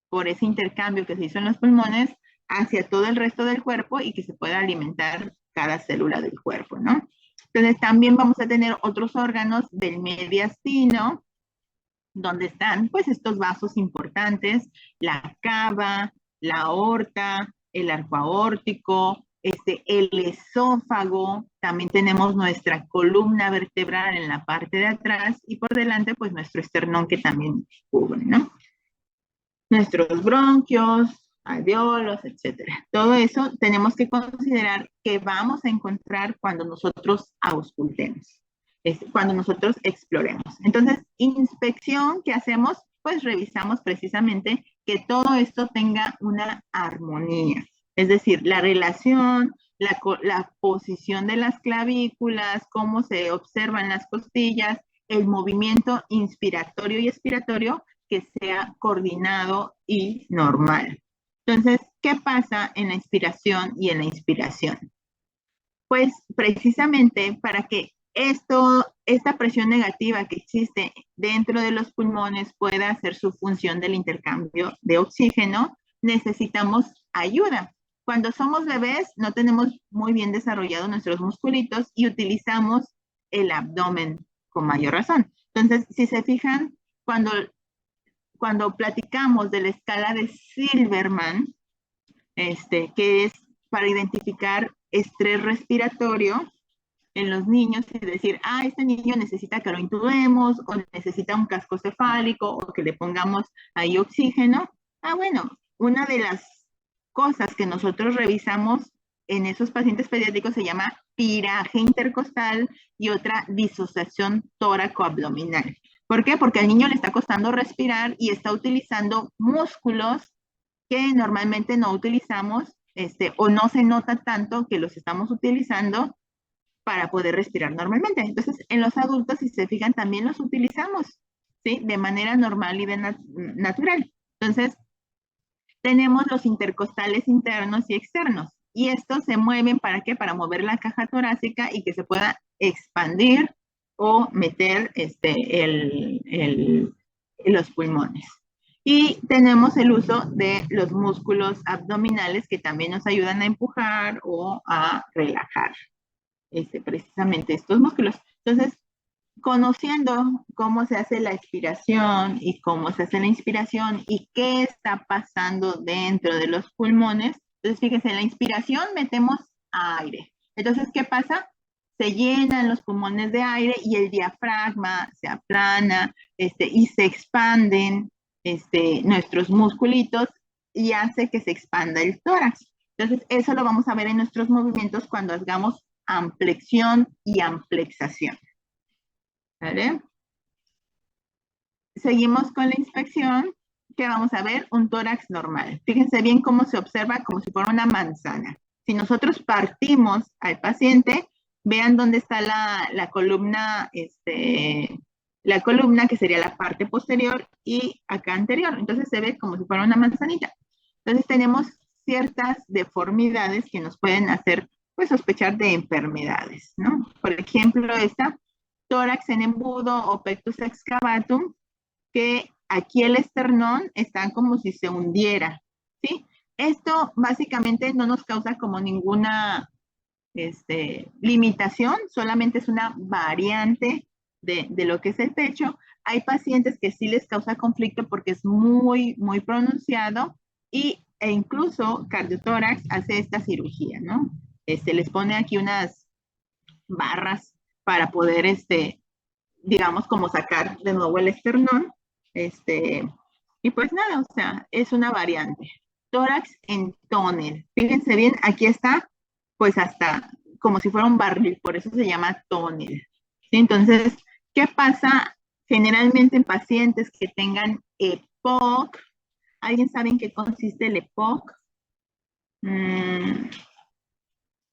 por ese intercambio que se hizo en los pulmones hacia todo el resto del cuerpo y que se pueda alimentar cada célula del cuerpo, ¿no? Entonces también vamos a tener otros órganos del mediastino, donde están pues estos vasos importantes, la cava, la aorta, el arco aórtico, el esófago, también tenemos nuestra columna vertebral en la parte de atrás y por delante pues nuestro esternón que también cubre, ¿no? Nuestros bronquios, alveolos, etcétera. Todo eso tenemos que considerar que vamos a encontrar cuando nosotros auscultemos, cuando nosotros exploremos. Entonces, inspección que hacemos, pues revisamos precisamente que todo esto tenga una armonía, es decir, la relación, la posición de las clavículas, cómo se observan las costillas, el movimiento inspiratorio y expiratorio, que sea coordinado y normal. Entonces, ¿qué pasa en la expiración y en la inspiración? Pues precisamente para que esta presión negativa que existe dentro de los pulmones pueda hacer su función del intercambio de oxígeno, necesitamos ayuda. Cuando somos bebés no tenemos muy bien desarrollados nuestros musculitos y utilizamos el abdomen con mayor razón. Entonces, si se fijan, cuando platicamos de la escala de Silverman, que es para identificar estrés respiratorio en los niños y decir, este niño necesita que lo intubemos o necesita un casco cefálico o que le pongamos ahí oxígeno. Bueno, una de las cosas que nosotros revisamos en esos pacientes pediátricos se llama piraje intercostal y otra disociación tóraco-abdominal. ¿Por qué? Porque al niño le está costando respirar y está utilizando músculos que normalmente no utilizamos o no se nota tanto que los estamos utilizando para poder respirar normalmente. Entonces, en los adultos, si se fijan, también los utilizamos, ¿sí? De manera normal y natural. Entonces, tenemos los intercostales internos y externos. Y estos se mueven, ¿para qué? Para mover la caja torácica y que se pueda expandir o meter los pulmones. Y tenemos el uso de los músculos abdominales que también nos ayudan a empujar o a relajar precisamente estos músculos. Entonces, conociendo cómo se hace la expiración y cómo se hace la inspiración y qué está pasando dentro de los pulmones, entonces fíjense, en la inspiración metemos aire. Entonces, ¿qué pasa? Se llenan los pulmones de aire y el diafragma se aplana y se expanden nuestros musculitos y hace que se expanda el tórax. Entonces, eso lo vamos a ver en nuestros movimientos cuando hagamos amplexión y amplexación. ¿Vale? Seguimos con la inspección. ¿qué vamos a ver? Un tórax normal. Fíjense bien cómo se observa como si fuera una manzana. Si nosotros partimos al paciente, vean dónde está la columna, la columna que sería la parte posterior y acá anterior. Entonces se ve como si fuera una manzanita. Entonces tenemos ciertas deformidades que nos pueden hacer pues sospechar de enfermedades, ¿no? Por ejemplo, esta tórax en embudo o pectus excavatum, que aquí el esternón está como si se hundiera, ¿sí? Esto básicamente no nos causa como ninguna limitación, solamente es una variante de lo que es el pecho. Hay pacientes que sí les causa conflicto porque es muy, muy pronunciado e incluso Cardiotórax hace esta cirugía, ¿no? Les pone aquí unas barras para poder, digamos, como sacar de nuevo el esternón. Y pues nada, o sea, es una variante. Tórax en tónel. Fíjense bien, aquí está, pues hasta como si fuera un barril, por eso se llama tónel. ¿Sí? Entonces, ¿qué pasa generalmente en pacientes que tengan EPOC? ¿Alguien sabe en qué consiste el EPOC?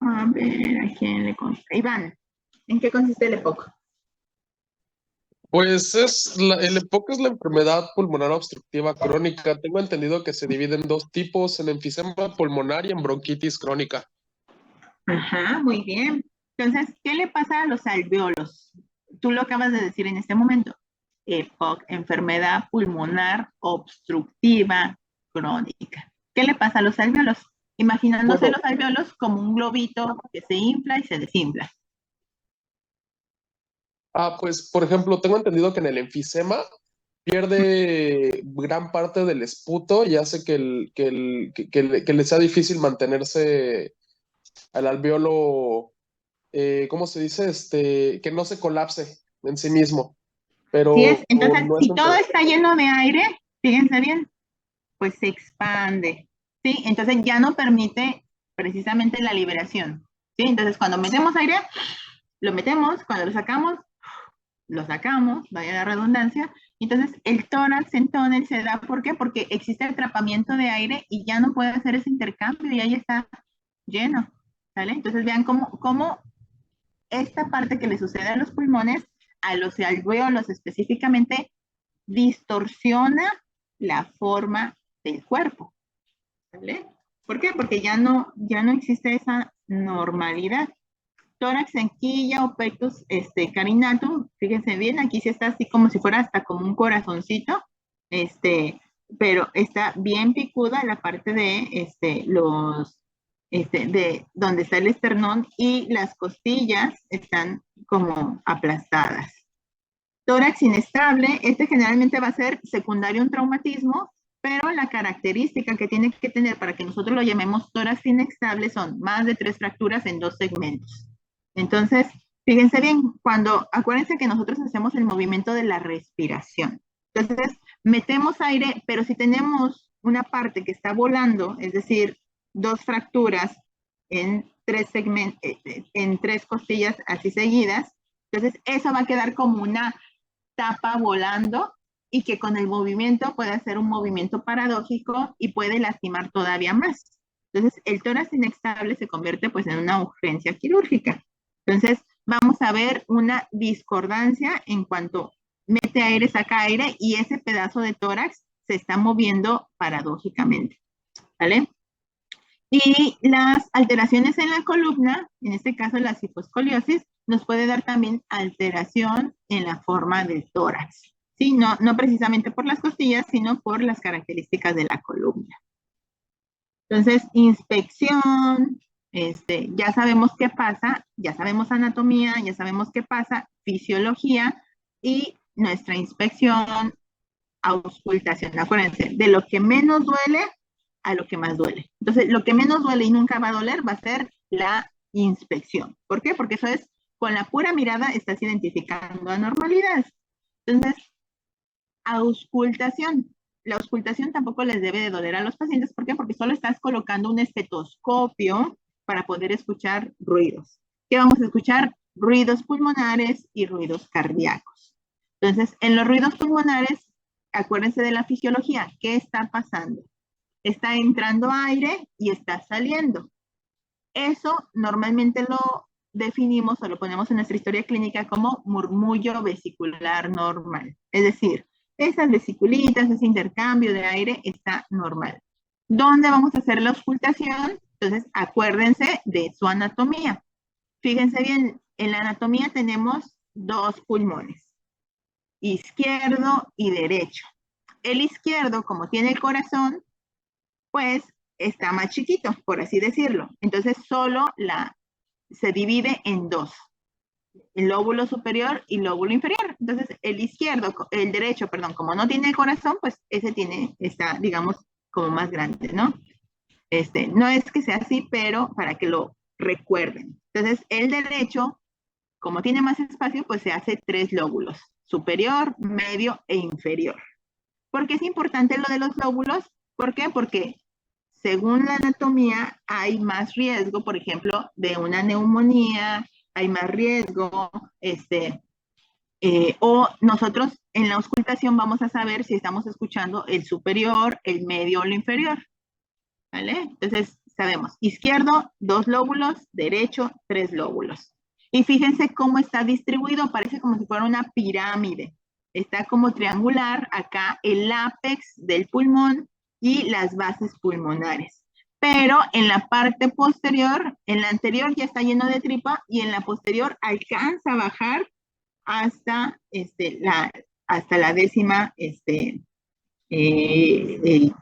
A ver, ¿a quién le consta? Iván, ¿en qué consiste el EPOC? Pues el EPOC es la enfermedad pulmonar obstructiva crónica. Tengo entendido que se divide en dos tipos, en enfisema pulmonar y en bronquitis crónica. Ajá, muy bien. Entonces, ¿qué le pasa a los alvéolos? Tú lo acabas de decir en este momento. EPOC, enfermedad pulmonar obstructiva crónica. ¿Qué le pasa a los alvéolos? Imaginándose los alvéolos como un globito que se infla y se desinfla. Pues, por ejemplo, tengo entendido que en el enfisema pierde gran parte del esputo y hace que le sea difícil mantenerse al alvéolo, ¿cómo se dice? Que no se colapse en sí mismo. Pero Sí es. Entonces, no es si todo está lleno de aire, fíjense bien, pues se expande, ¿sí? Entonces ya no permite precisamente la liberación, ¿sí? Entonces, cuando metemos aire, lo metemos, cuando lo sacamos, vaya la redundancia. Entonces, el tórax en tónel se da, ¿por qué? Porque existe atrapamiento de aire y ya no puede hacer ese intercambio y ahí está lleno, ¿sale? Entonces, vean cómo esta parte que le sucede a los pulmones, a los alvéolos específicamente, distorsiona la forma del cuerpo, ¿vale? ¿Por qué? Porque ya no existe esa normalidad. Tórax en quilla o pectus carinatum, fíjense bien, aquí sí está así como si fuera hasta como un corazoncito, pero está bien picuda la parte de de donde está el esternón y las costillas están como aplastadas. Tórax inestable, generalmente va a ser secundario a un traumatismo, pero la característica que tiene que tener para que nosotros lo llamemos tórax inestable son más de 3 fracturas en 2 segmentos. Entonces, fíjense bien, acuérdense que nosotros hacemos el movimiento de la respiración. Entonces, metemos aire, pero si tenemos una parte que está volando, es decir, 2 fracturas en 3 segmentos, en 3 costillas así seguidas, entonces eso va a quedar como una tapa volando y que con el movimiento puede hacer un movimiento paradójico y puede lastimar todavía más. Entonces, el tórax inestable se convierte pues en una urgencia quirúrgica. Entonces, vamos a ver una discordancia en cuanto mete aire, saca aire y ese pedazo de tórax se está moviendo paradójicamente, ¿vale? Y las alteraciones en la columna, en este caso la hiposcoliosis, nos puede dar también alteración en la forma del tórax, ¿sí? No precisamente por las costillas, sino por las características de la columna. Entonces, inspección, ya sabemos qué pasa, ya sabemos anatomía, ya sabemos qué pasa, fisiología y nuestra inspección, auscultación. Acuérdense, de lo que menos duele a lo que más duele. Entonces, lo que menos duele y nunca va a doler va a ser la inspección. ¿Por qué? Porque eso es, con la pura mirada estás identificando anormalidades. Entonces, auscultación. La auscultación tampoco les debe de doler a los pacientes. ¿Por qué? Porque solo estás colocando un estetoscopio para poder escuchar ruidos. ¿Qué vamos a escuchar? Ruidos pulmonares y ruidos cardíacos. Entonces, en los ruidos pulmonares acuérdense de la fisiología. ¿Qué está pasando? Está entrando aire y está saliendo. Eso normalmente lo definimos o lo ponemos en nuestra historia clínica como murmullo vesicular normal. Es decir, esas vesiculitas, ese intercambio de aire está normal. ¿Dónde vamos a hacer la auscultación? Entonces, acuérdense de su anatomía. Fíjense bien, en la anatomía tenemos dos pulmones, izquierdo y derecho. El izquierdo, como tiene el corazón, pues está más chiquito, por así decirlo. Entonces, solo se divide en dos, el lóbulo superior y lóbulo inferior. Entonces, el derecho, perdón, como no tiene el corazón, pues ese está, digamos, como más grande, ¿no? No es que sea así, pero para que lo recuerden. Entonces, el derecho, como tiene más espacio, pues se hace 3 lóbulos, superior, medio e inferior. ¿Por qué es importante lo de los lóbulos? ¿Por qué? Porque según la anatomía hay más riesgo, por ejemplo, de una neumonía, hay más riesgo, o nosotros en la auscultación vamos a saber si estamos escuchando el superior, el medio o el inferior, ¿vale? Entonces sabemos, izquierdo, 2 lóbulos, derecho, 3 lóbulos. Y fíjense cómo está distribuido, parece como si fuera una pirámide. Está como triangular acá el ápex del pulmón y las bases pulmonares. Pero en la parte posterior, en la anterior ya está lleno de tripa y en la posterior alcanza a bajar hasta, hasta la 10ª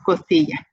costilla.